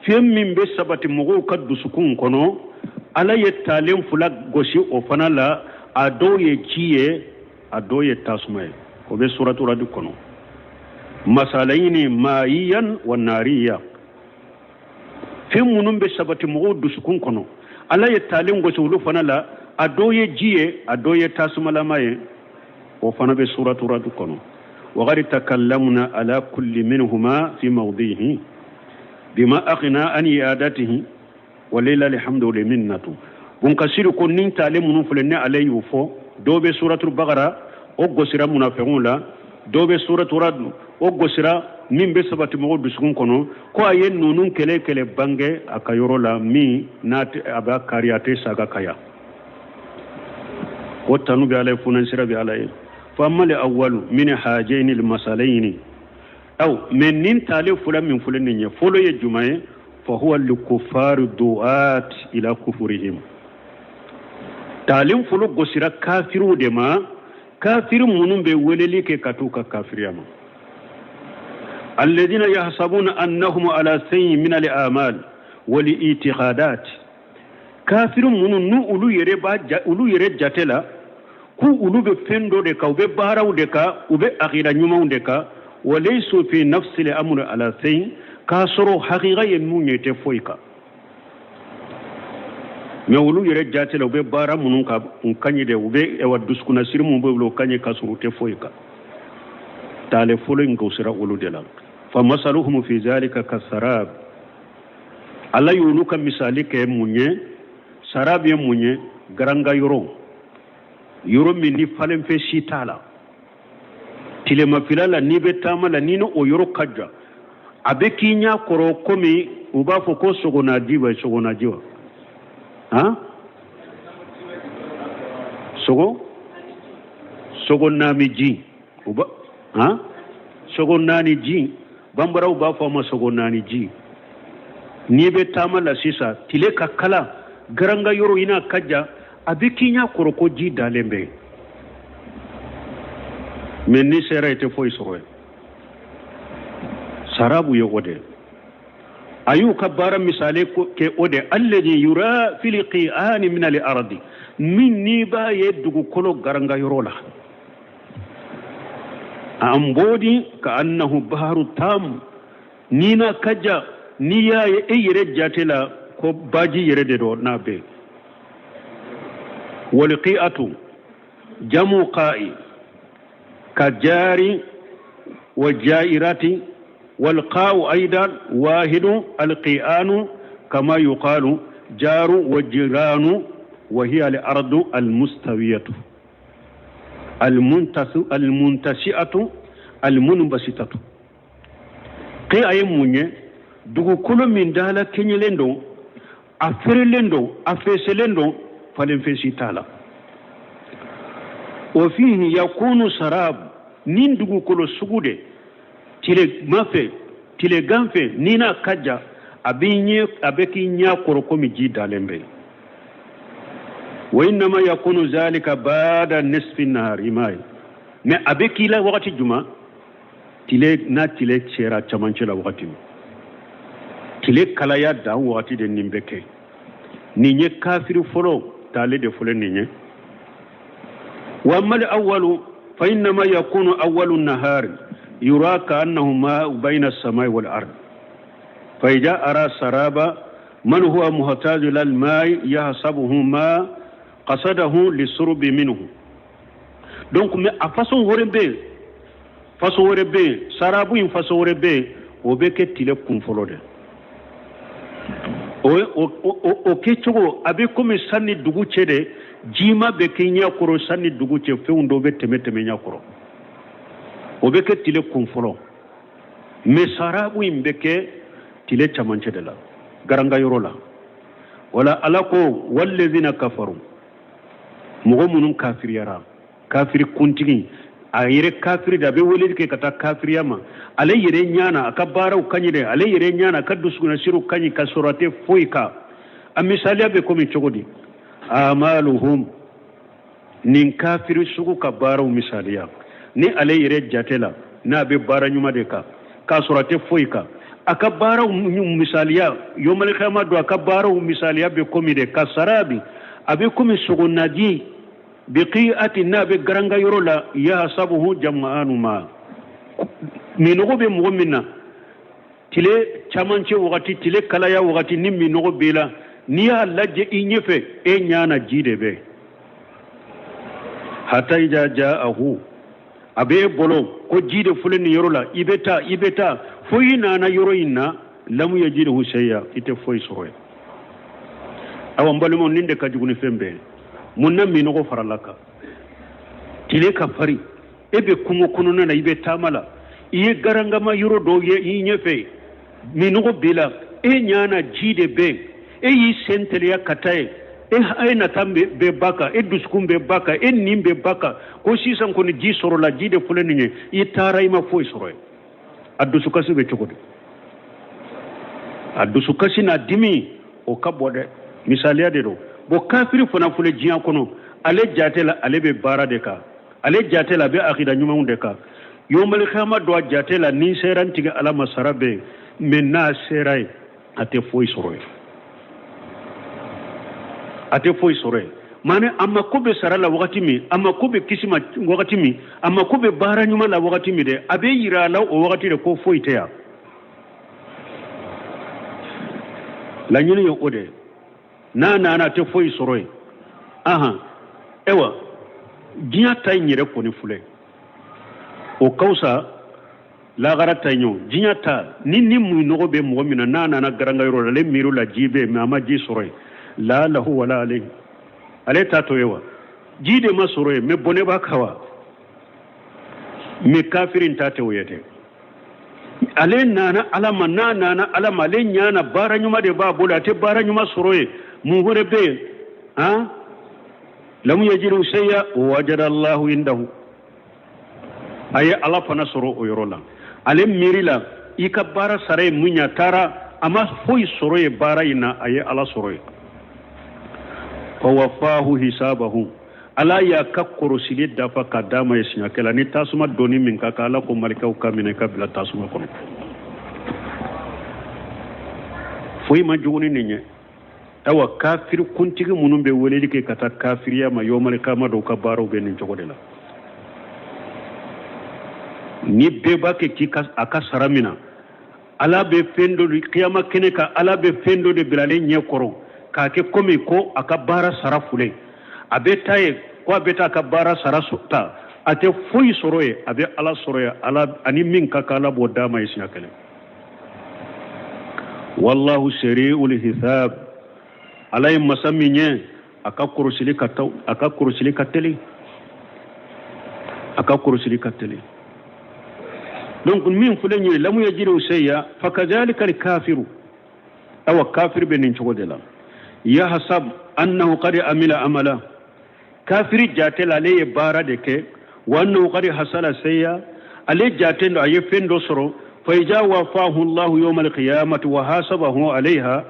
في من بسبة مغو قد سكون كنو الله يتعلم فلق وشي وفنا لا أدو يجيه أدو يتاسمه وبي سورة راد كنو مسالين مائيا والناريا في من بسبة مغو سكون كنو ala ye talen go sulu fana la adoye jiye adoye tasmala maye o fana be suratu rad kono wa gari takallamna ala kulli minhuma fi mawdihi bima aghna an iadatihi wa lila alhamdu liminatu bun kasiru ko nin talen munu fulenne alayhi fo dobe suratu baqara o gosira munafiqun la dobe suratu rad o gosira min be sabati mo dusukun kono ko ayen nunun kele bange akayoro la mi nati aba kariyate saga kaya ko tanu bi alay funan sira bi alay fa amal awwalu min hajain al masalaini أو من نين تالي فلا من فلا نين فلو يجمعي فهو الكفار الدعاة إلى كفرهم تعلم فلو قصيرا كافرو دما كافر منون بولي كاتوكا كافر ياما الذين يحسبون أنهم على سيء من الأعمال والإعتقادات كافر منون نو أولو يري جاتلا كو أولو بفندو دكا وبباراو دكا وبأخيرا نيوماو دكا وليسوا في نفس الأمر على سيء كاسرو حقيقة ينمون يتفويكا mais wulu yere jate la ube bara munun ka unkanye de ube ewa duskuna siri mu beblo kanye kasuru te foyka tale folo ngosira wulu de la fa masaluhum fi zalika kasarab alla yulu ka misali ke munye sarab ye munye garanga yoro min ni falen fe shitala tile mafilala ni betama la nino o yoro kajja abe kinya koro komi uba foko sogona diwa ha sogo nami ji uba ha sogo nani ji bambara uba fama sogo nani ji ni be tamala sisa tile kakala garanga yoro ina kajja abikinya koroko ji dalembe menni sera ite foy sowe sarabu yogode ayu kabara misale ke ode alladhi yura fil qi'an min al ardi minni ba yedugo kolo garanga yorola ambodi ka annahu baharu tam nina kaja niya e yere jatela ko baji yere de do nabe wal qi'atu jamu qa'i kajari wa jairati والقاء أيضا واحد القيان كما يقال جار وجيران وهي الأرض المستوية المنتشئة المنبسطة قي أي مني دوغو كل من دالا كيني لندو أفر لندو أفيس لندو فلنفسي تالا وفيه يكون سراب نين دوغو كل سجود tile mafe tile ganfe nina kaja abeki nya korokomi ji dalembe wa inma yakunu zalika ba'da nisfi nahari mai me abeki la wakati juma tile chera chamanchela wakati tile kalaya da wakati de nimbeke ninye kafiru folo tale de folo ninye wa mal awwalu fa inma yakunu awwalu nahari يرى كأنه ما بين السماء والأرض فإذا أرى سرابا من هو محتاج للماء يحسبه ما قصده للشرب منه donc mais a façon worebe sarabu in façon worebe obeke tile kumfolode o kechogo abe comme sanni dugu chede jima be kenya koro sanni dugu che feundo be teme nyakoro obeke tile kunfolo me sarabu imbeke tile chamanche de la garanga yorola wala alako wallazina kafaru mu'minun kafiriyara kafiri kuntigi ayire kafiri da be wolid ke kata kafiriyama ale yire nyana akabara ukanyide ale yire nyana kadusuna shiru kanyi kasurate foika amisali be komi chogodi amaluhum nin kafiri sugu kabara misaliya ni ale yere jatela na be bara nyuma de ka surate foika akabara misaliya yomal khama do akabara misaliya be komi de kasarabi abe komi sugunaji biqi'ati na be garanga yorola ya sabuhu jama'anu ma minogo be mu'minna tile chamanche wakati tile kalaya wakati ni minogo bela ni Allah je inyefe e nyana jide be hatta ija ja'ahu abe bolo ko jide fulani yorola ibeta foyina na yoroyina lamu yajidu shay'a ite foy sowe awan balmo ninde ka juguni fembe munna mi no faralaka tile ka fari ebe kumo kununa na ibeta mala iye garanga ma yoro do ye nyefe mi no bila e nyana jide be e yi sentele ya kataye e na tambe be baka e duskum be baka e nimbe baka ko sisan ko ni ji soro la ji de fulani ni i taray ma foy soro addu sukasi be cogodi addu sukasi na dimi o kabode misaliya de do bo kafiri fana fule jiya kono ale jatela ale be bara de ka ale jatela be akida nyuma de ka yomal khama do jatela ni seran tiga ala masarabe menna serai ate foy soroy mane amma ko be sarala wakati mi amma ko be kisima wakati mi amma ko be bara nyuma la wakati mi de abe yira la o wakati de ko foy teya la nyini yo ode na te foy soroy aha ewa jiya tay nyire ko ni fule o kausa la gara taynyo jiya ta ni mu no be mo mina na garanga yoro le miru la jibe ma ji soroy la lahu wala alayhi ale ta to yawa jide ma soroy me bone ba kawa me kafirin ta tawiyete ale nana alama alama le nyana bara nyuma de ba bola te bara nyuma soroy mu hore be ha lam yajiru shay'a wajada Allah indahu aye ala fana soro o yorola ale mirila ikabara sare munya tara ama foy soroy bara ina aye ala soroy fawafahu hisabahu ala ya kakkoro sili dafa kadama yesinya kala ni tasuma doni min kaka ala ko malika o kamine kabila tasuma kono foy ma jogoni ninye tawa kafir kuntigi munum be weleli ke kata kafiriya ma yomal kama do ka baro be nin jogodela ni be bake ki aka saramina ala be fendo qiyama kene ka ala be fendo de bilale nye koro ka ke komi ko aka bara sarafule abe taye ko abe ta aka bara sarasuta ate foyi soroye abe ala soroye ala ani min ka kala bo dama yisinya kale wallahu shari'ul hisab alay masaminye aka kurusili kateli donc min fulenye lamu yajiru sayya fakadhalika al-kafiru aw kafir benin chogodela ya hasab annahu qad amila amala kafiri jatela le bara de ke wa annahu qad hasala sayya ale jatendo aye fendo soro fa ijawa fahu Allah yawm al-qiyamati wa hasabahu alayha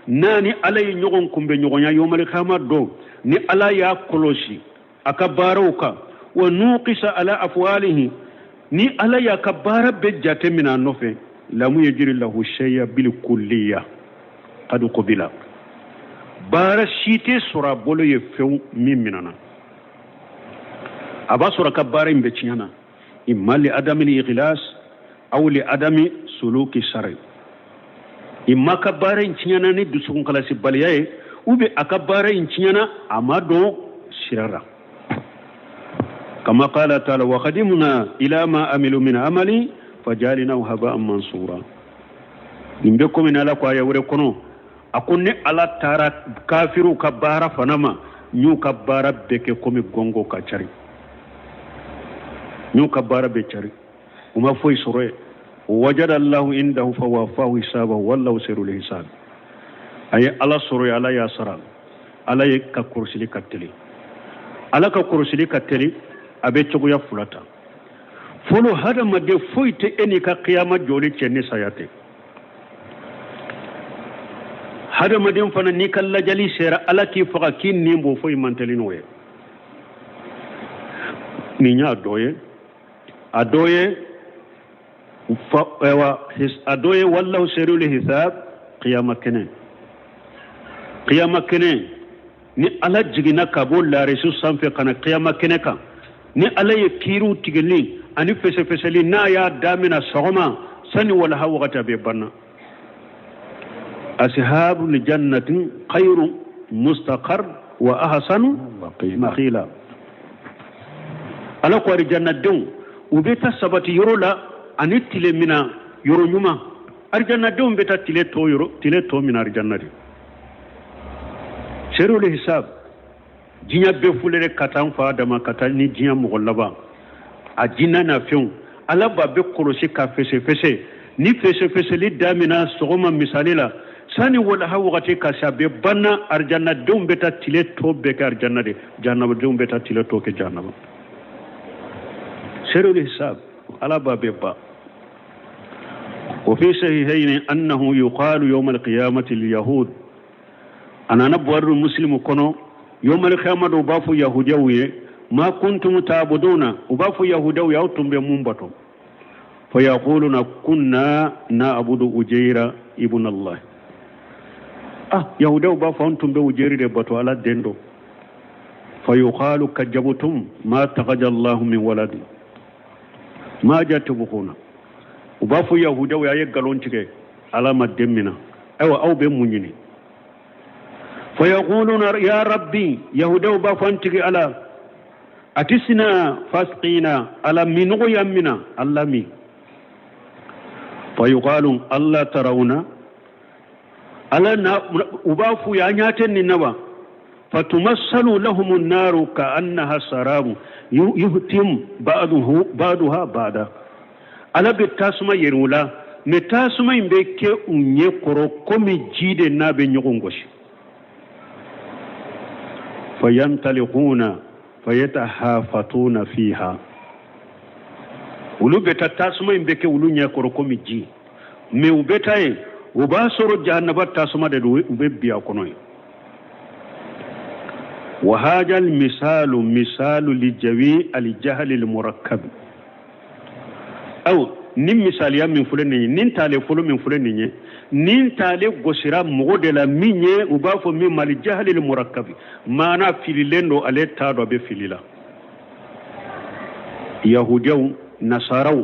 nani alay nyogon kumbe nyogonya yawm al-qiyamah do ni ala ya koloshi aka baroka wa nuqisa ala afwalihi ni ala ya kabara be jate mina nofe lamu yajiri lahu shay'a bil kulliya qad qubila bara shite sura bolo ye few minana aba sura kabara imbe chiana imma li adami al-ikhlas aw li adami suluki shar'i imma kabara chiana ni dusun kala si baliyaye ube akabara chiana amado shirara كما قال تعالى وقدمنا إلى ما عملوا من عمل فجعلناه هباء منصورا نبيكم من على قايا وركنو أكون على تارا كافر كبارا فنما نيو كبارا بكم غونغو كاتشاري نيو كبارا بيتشاري وما فوي سوري وجد الله عنده فوافاه حسابه والله سير الحساب أي على سوري على ياسرا على ككرسلي كتلي على ككرسلي كتلي abe chogoya fulata folo hada made foite eni ka qiyama joli cenne sayate hada made fana ni kala jali sera ala ki faka kin ni mbo foy mantelino we ni nya adoye fa wa his adoye wallahu sirul hisab qiyama kene ni ala jigina kabul la resu sanfe kana qiyama kene ka ni alaye kiru tigeli ani fese na ya damina sogoma sani wala hawata be banna ashabul jannati khairu mustaqar wa ahsanu maqila ala ko jannatun ubeta sabati yorola ani tile mina yoro nyuma arjannatun beta tile to mina arjannati sherul hisab jinya be fulere katan fa dama katan ni jinya mugallaba a jinna na fion ala ba be korosi ka fese ni fese li damina sogoma misalila sani wala ha wakati ka shabe banna arjanna dum beta tile to be ka arjanna de jannaba dum beta tile to ke jannaba serul hisab ala ba be ba وفي صحيحين أنه يقال يوم القيامة اليهود أنا نبور المسلم كنو يوم القيامة وبافو يهوديوي ما كنتم تعبدون وبافو يهوديوي أوتم بمنبتو فيقولون كنا نعبد أجير ابن الله يهوديو بافو أنتم بأجير بطو على الدندو فيقال كجبتم ما اتخذ الله من ولد ما جاتبكونا وبافو يهوديو يقالون تيجي على ما دمنا أو بمنيني فيقولون يا ربي يهوديو بافو أنتجي على أتسنا فاسقينا على منو يمنا الله مي فيقال الله ترون على وبافو يانياتن نبا فتمثل لهم النار كأنها سراب يهتم بعضها بعضا على بالتاسما يرولا متاسما يمبكي أنيه كرو كومي جيد نابي نيغونغوش فينطلقون فيتحافتون فيها ولو بتا تاسما يمبكي ولو نيه كرو كومي جي مي وبتاي وباسورو جهنم تاسما دو وبيبيا كونوي وهذا المثال مثال لجميع الجهل المركب أو نم مثال يا من فلان نين تالي فلو من فلان نين تالي غسرا مودلا ميني وبافو من مال الجهل المركب ما أنا في لندو على تارو بفيلا يهوديو نصارو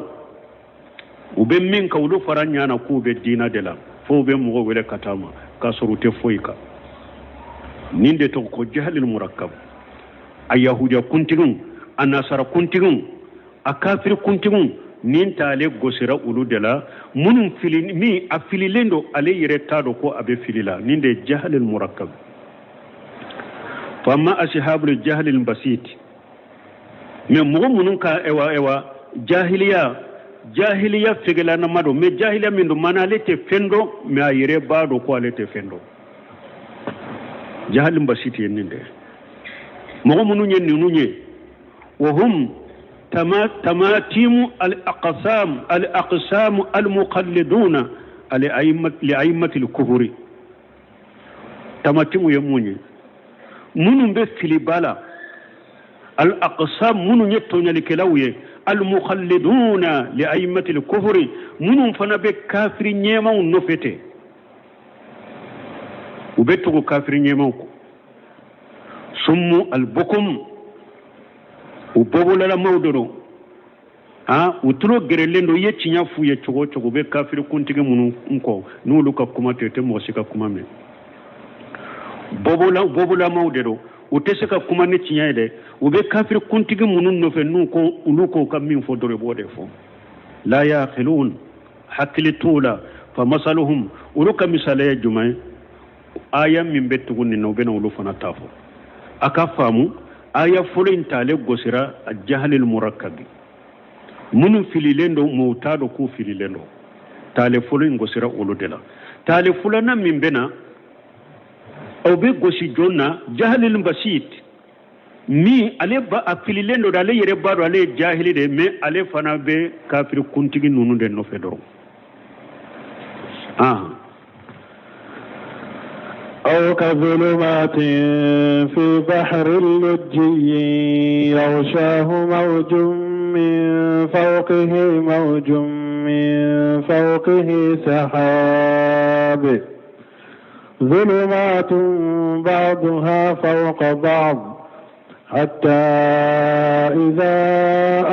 وبمن كولو فرانيا نكو بدينا دلا فو بمغو ولا كتاما كسرو تفويكا ninde to ko jahalil murakkab ayahudiya kuntigun anasara kuntigun akafir kuntigun nin tale gosira ulu dela munun fili mi afili lendo ale yire tado ko abe filila ninde jahalil murakkab fama ashabul jahalil basit me munun ka ewa jahiliya figala na mado me jahiliya min do manale te fendo me ayire bado ko ale te fendo جهل بسيط ينده مغمنون ينونيه وهم تماتيم الأقسام المقلدون لأئمة الكفر تماتيم يمونيه منون بفلبالا الأقسام منون يتون لكلاويه المقلدون لأئمة الكفر منون فنبه كافر نيما ونفته وبيتو كافر نيموكو سمو البكم وبوبولا مودرو وتلو غريلندو يتشينا فو يتشوغو تشوغو بي كافر كونتيغي منو نكو نولوكا كوما تيتي موسيكا كوما مي بوبولا مودرو وتسكا كوما نتشينا يدي وبي كافر كونتيغي منو نوفي نوكو كامين فو دوري بودي فو لا ياخلون حكلي تولا فمثلهم ولوكا مثالي جمعي aya min betugunni no bena wulu fana tafo aka famu aya fulin tale gosira al-jahl al-murakkab mun fililendo mutado ku fililendo tale fulin gosira wulu dela tale fulana min bena o be gosi jonna jahl al-basit mi ale ba fililendo dale yere baro ale jahili de me ale fana be kafir kuntigi nunu de no fedoro أو كظلمات في بحر اللجي يغشاه موج من فوقه موج من فوقه سحاب ظلمات بعضها فوق بعض حتى إذا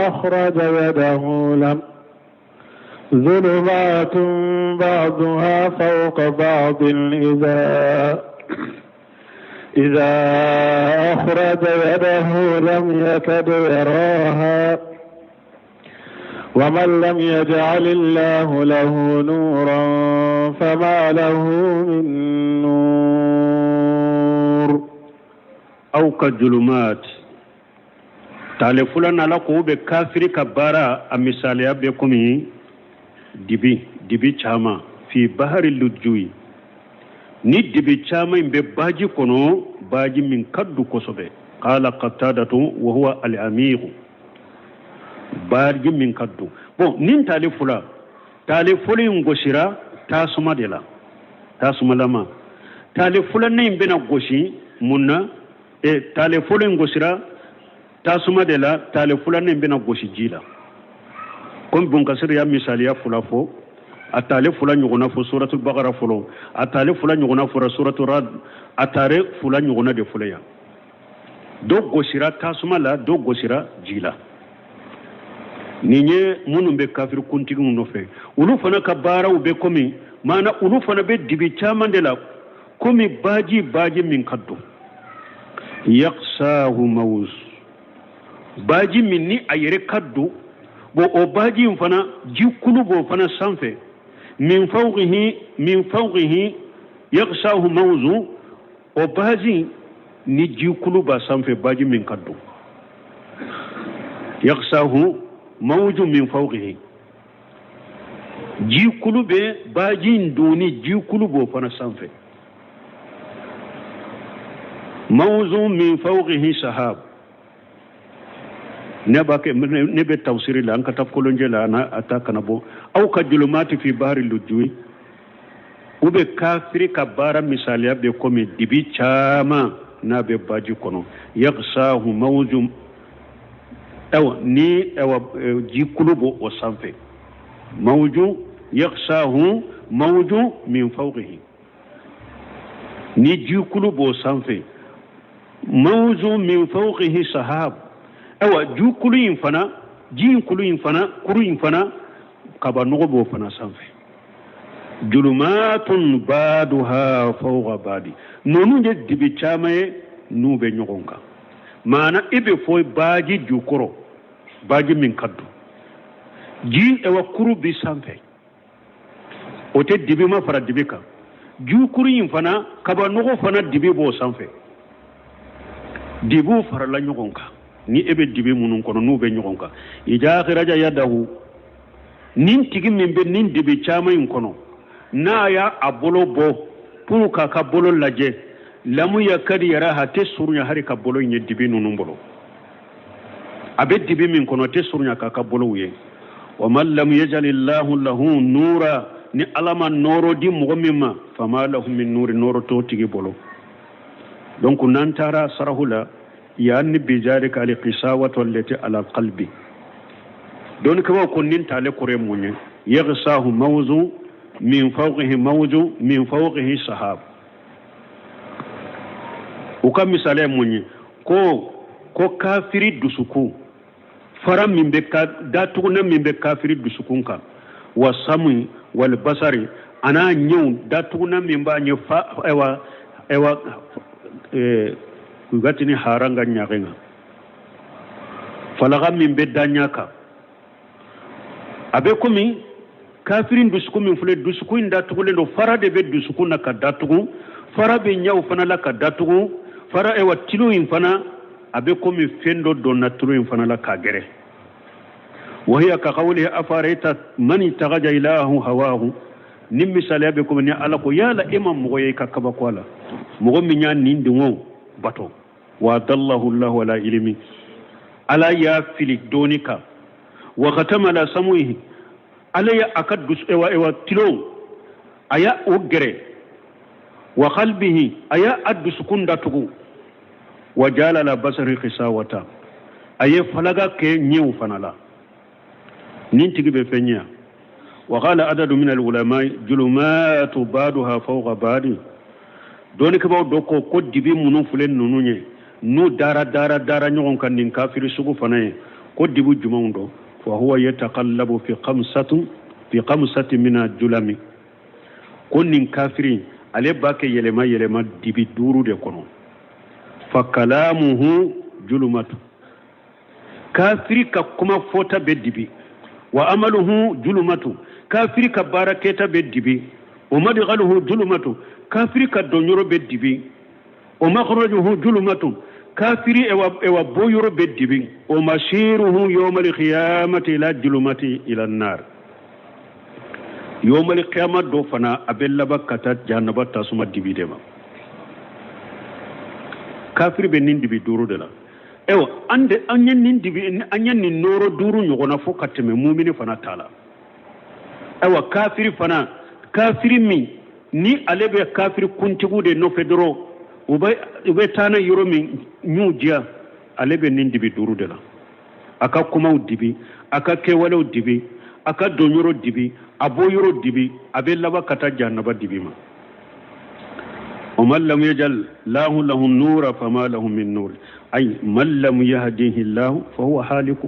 أخرج يده لم ظلمات بعضها فوق بعض إذا أخرج يده لم يكد يراها ومن لم يجعل الله له نورا فما له من نور أو كالظلمات تعرفون لكم بكافر كبارا أمثالي بكم dibi chama fi bahari lujui ni dibi chama imbe baji kono baji min kaddu kosobe qala qatadatu wa huwa al-amir baji min kaddu bon nin tali fula tale folin gosira tasuma de la tasuma lama tale fulanne bena goshi munna tale folin gosira tasuma de la tale fulanne bena goshi jila comme bon kasir ya misaliya fulafo atale fula nyugona fo suratul baqara folo atale fula nyugona fo suratul rad atare fula nyugona de fulaya do gosira tasuma la do gosira jila ninye munum be kafir kuntigi no fe ulu fana ka bara ube komi mana ulu fana be dibi chamande la komi baji min kaddo yaqsahu mawz baji minni ayere kaddo bo o baji fana jikulu bo fana sanfe min fawqihi yaqsahu mawzu o baji ni jikulu ba sanfe baji min kaddo yaqsahu mawju min fawqihi jikulu be bajin duni jikulu bo fana sanfe mawzu min fawqihi sahab ne be tawsiri la an ka tafkolonje la na ataka na bo aw ka julumati fi bahri lujui ube kafiri ka bara misaliya be komi dibi chama na be baji kono yaqsahu mawju ni jikulu bo o sanfe mawju yaqsahu mawju min fawqihi ni jikulu bo sanfe mawju min fawqihi sahab jikulu infana jinkulu infana kuru infana kaba nogo bo fana sanfe julumatun baduha fawqa badi nonu je dibi chamaye nube nyogonka mana ibe foy baji jukoro baji min kaddu ji ewa kuru bi sanfe ote dibi ma fara dibi ka jukuru yin fana kaba nogo fana dibi bo sanfe dibu fara la nyogonka ni ebe dibi munun kono nube nyogonka ija akhiraja yadahu nin tigi min be nin dibi chama yin kono na ya abolo bo pour ka bolo laje lamu yakadi yara hate surunya hari ka bolo nye dibi nunun bolo abe dibi min kono te surunya ka bolo uye wa man lam yajalillahu lahu nura ni alama noro di mugomima fama lahu min nuri noro to tigi bolo donc nantara sarahula yani bijarika li qisawatu allati ala qalbi don ko ko nin tale kore munye yaghsahu mawzu min fawqihi mawju min fawqihi sahab uka misale munye ko kafiri dusuku fara min be ka datuguna min be kafiri dusukunka wa sami wal basari ana nyew datuguna min ba nye fa ewa kugatini haranga nyagenga falaga min be danyaka abe komi kafirin dusuku min fule dusuku inda tugule do fara de be dusuku na ka datugu fara be nyaw fana la ka datugu fara ewa tilo in fana abe komi fendo do na tilo in fana la ka gere وهي كقوله أفريت من اتخذ إلهه هواه nim misale abe ko ni ala ko yala imam mo yey kakaba ko ala mo mi nyan ni ndingo bato wa dallahu allah wala ilmi ala ya filik donika wa khatama la samuhi ala ya akadus ewa tilo aya ogere wa qalbihi aya addu sukunda tugu wa jala la basari qisawata aye falaga ke nyew fanala ننتج بفنيا وقال عدد من العلماء جلمات بعضها فوق بعض دونك باو دوكو كود ديبي منو فلن نوني نو دارا نيون كان نين كافر سوغو فناي كود ديبو جموندو فهو يتقلب في خمسة من الجلم كون نين كافرين علي باكي يلما ديبي دورو دي كونو فكلامه جلمات كافري كما فوتا بديبي وعمله ظلمة كافر كباركة بالدبي ومدخله ظلمة كافر كدنير بالدبي ومخرجه ظلمة كافر اوا بوير بالدبي ومسيره يوم القيامة إلى ظلمة إلى النار يوم القيامة دوفنا أبلا بكتا جانبا تاسما دبي دما كافر بنين دبي دورو دلا ewa ande anyen nin noro duru nyogona fo kateme mu'mini fana tala awa kafiri fana kafiri min ni ale be kafiri kuntigu de no fedro ube tana yoro min nyuja ale be nin dibi duru de la aka kuma dibi aka kewalo dibi aka donyoro dibi aboyoro dibi abe laba kata jannaba dibi ma ومن لم يجعل الله له النور فما له من نور أي من لم يهديه الله فهو هالك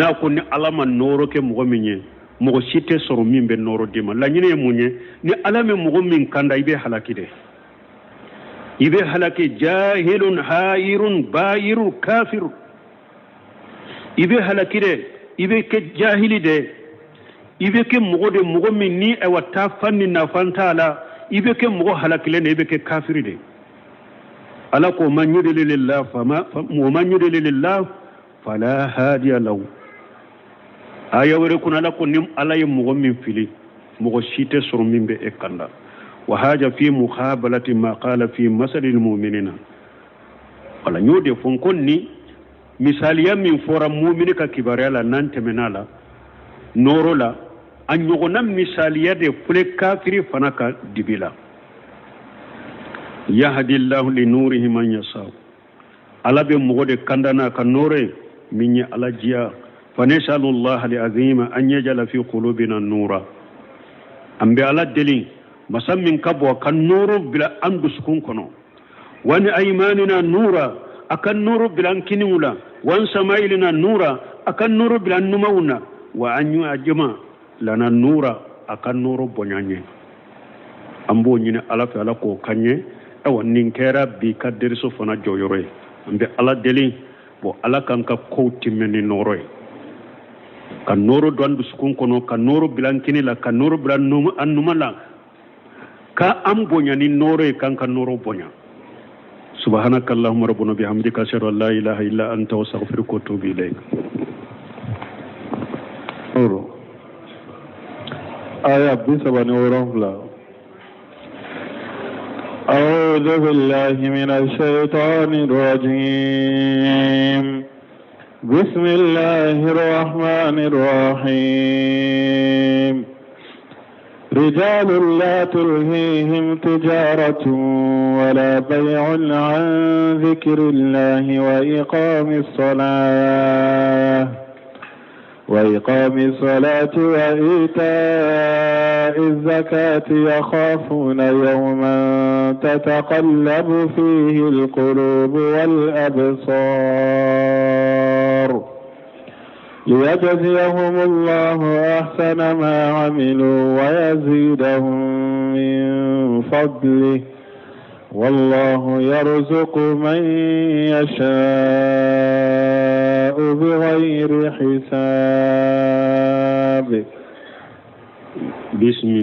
نكون علم النور كمغمين مغشيت سرمين بالنور ديما لا ني موني ني علم مغمين كان يبي هلاكي ده يبي هلاكي جاهل حائر باير كافر يبي هلاكي ده يبي كجاهل ده يبي كمغمين ني او تافن نافنتالا ibe ke mo halakile ne ibe ke kafiri de ala ko man yudil lillah man yudil lillah fala hadiya lahu aya wore kun ala ko nim ala yim mo min fili mo shite sur min be ekanda wa haja fi mukhabalati ma qala fi masal al mu'minina wala nyode fon konni misaliya min fora mu'mini ka kibarela nan temenala norola an ɲɔgɔnna misaliya de fule kafiri fana ka dibi la yahdi llahu li nurihi man yasau ala be mɔgɔ de kandana ka nore min ye ala jiya fa nasalu llaha li azima an yajala fi qulubina nura an be ala deli masa min ka bɔ ka nuru bila an dusukun kɔnɔ wani aymanina nura a ka nuru bila an kiniw la wan samailina nura a ka nuru bila an numaw na wa an yu ajama lana nura akan nuru bonyanye ambo nyine ala fe ala ko kanye e wonni kera bi kadder so fana joyore ambe ala deli bo ala kan ka ko timmeni noro kan noro dondu sukun kono kan noro bilankini la kan noro bilan num annumala ka am bonyani noro kan kan noro bonya subhanakallahumma rabbuna bihamdika ashhadu an la ilaha illa anta astaghfiruka wa atubu ilayk آية بسبب ورفلا أعوذ بالله من الشيطان الرجيم بسم الله الرحمن الرحيم رجال لا تلهيهم تجارة ولا بيع عن ذكر الله وإقام الصلاة وإيتاء الزكاة يخافون يوما تتقلب فيه القلوب والأبصار ليجزيهم الله أحسن ما عملوا ويزيدهم من فضله والله يرزق من يشاء بغير حساب. بسم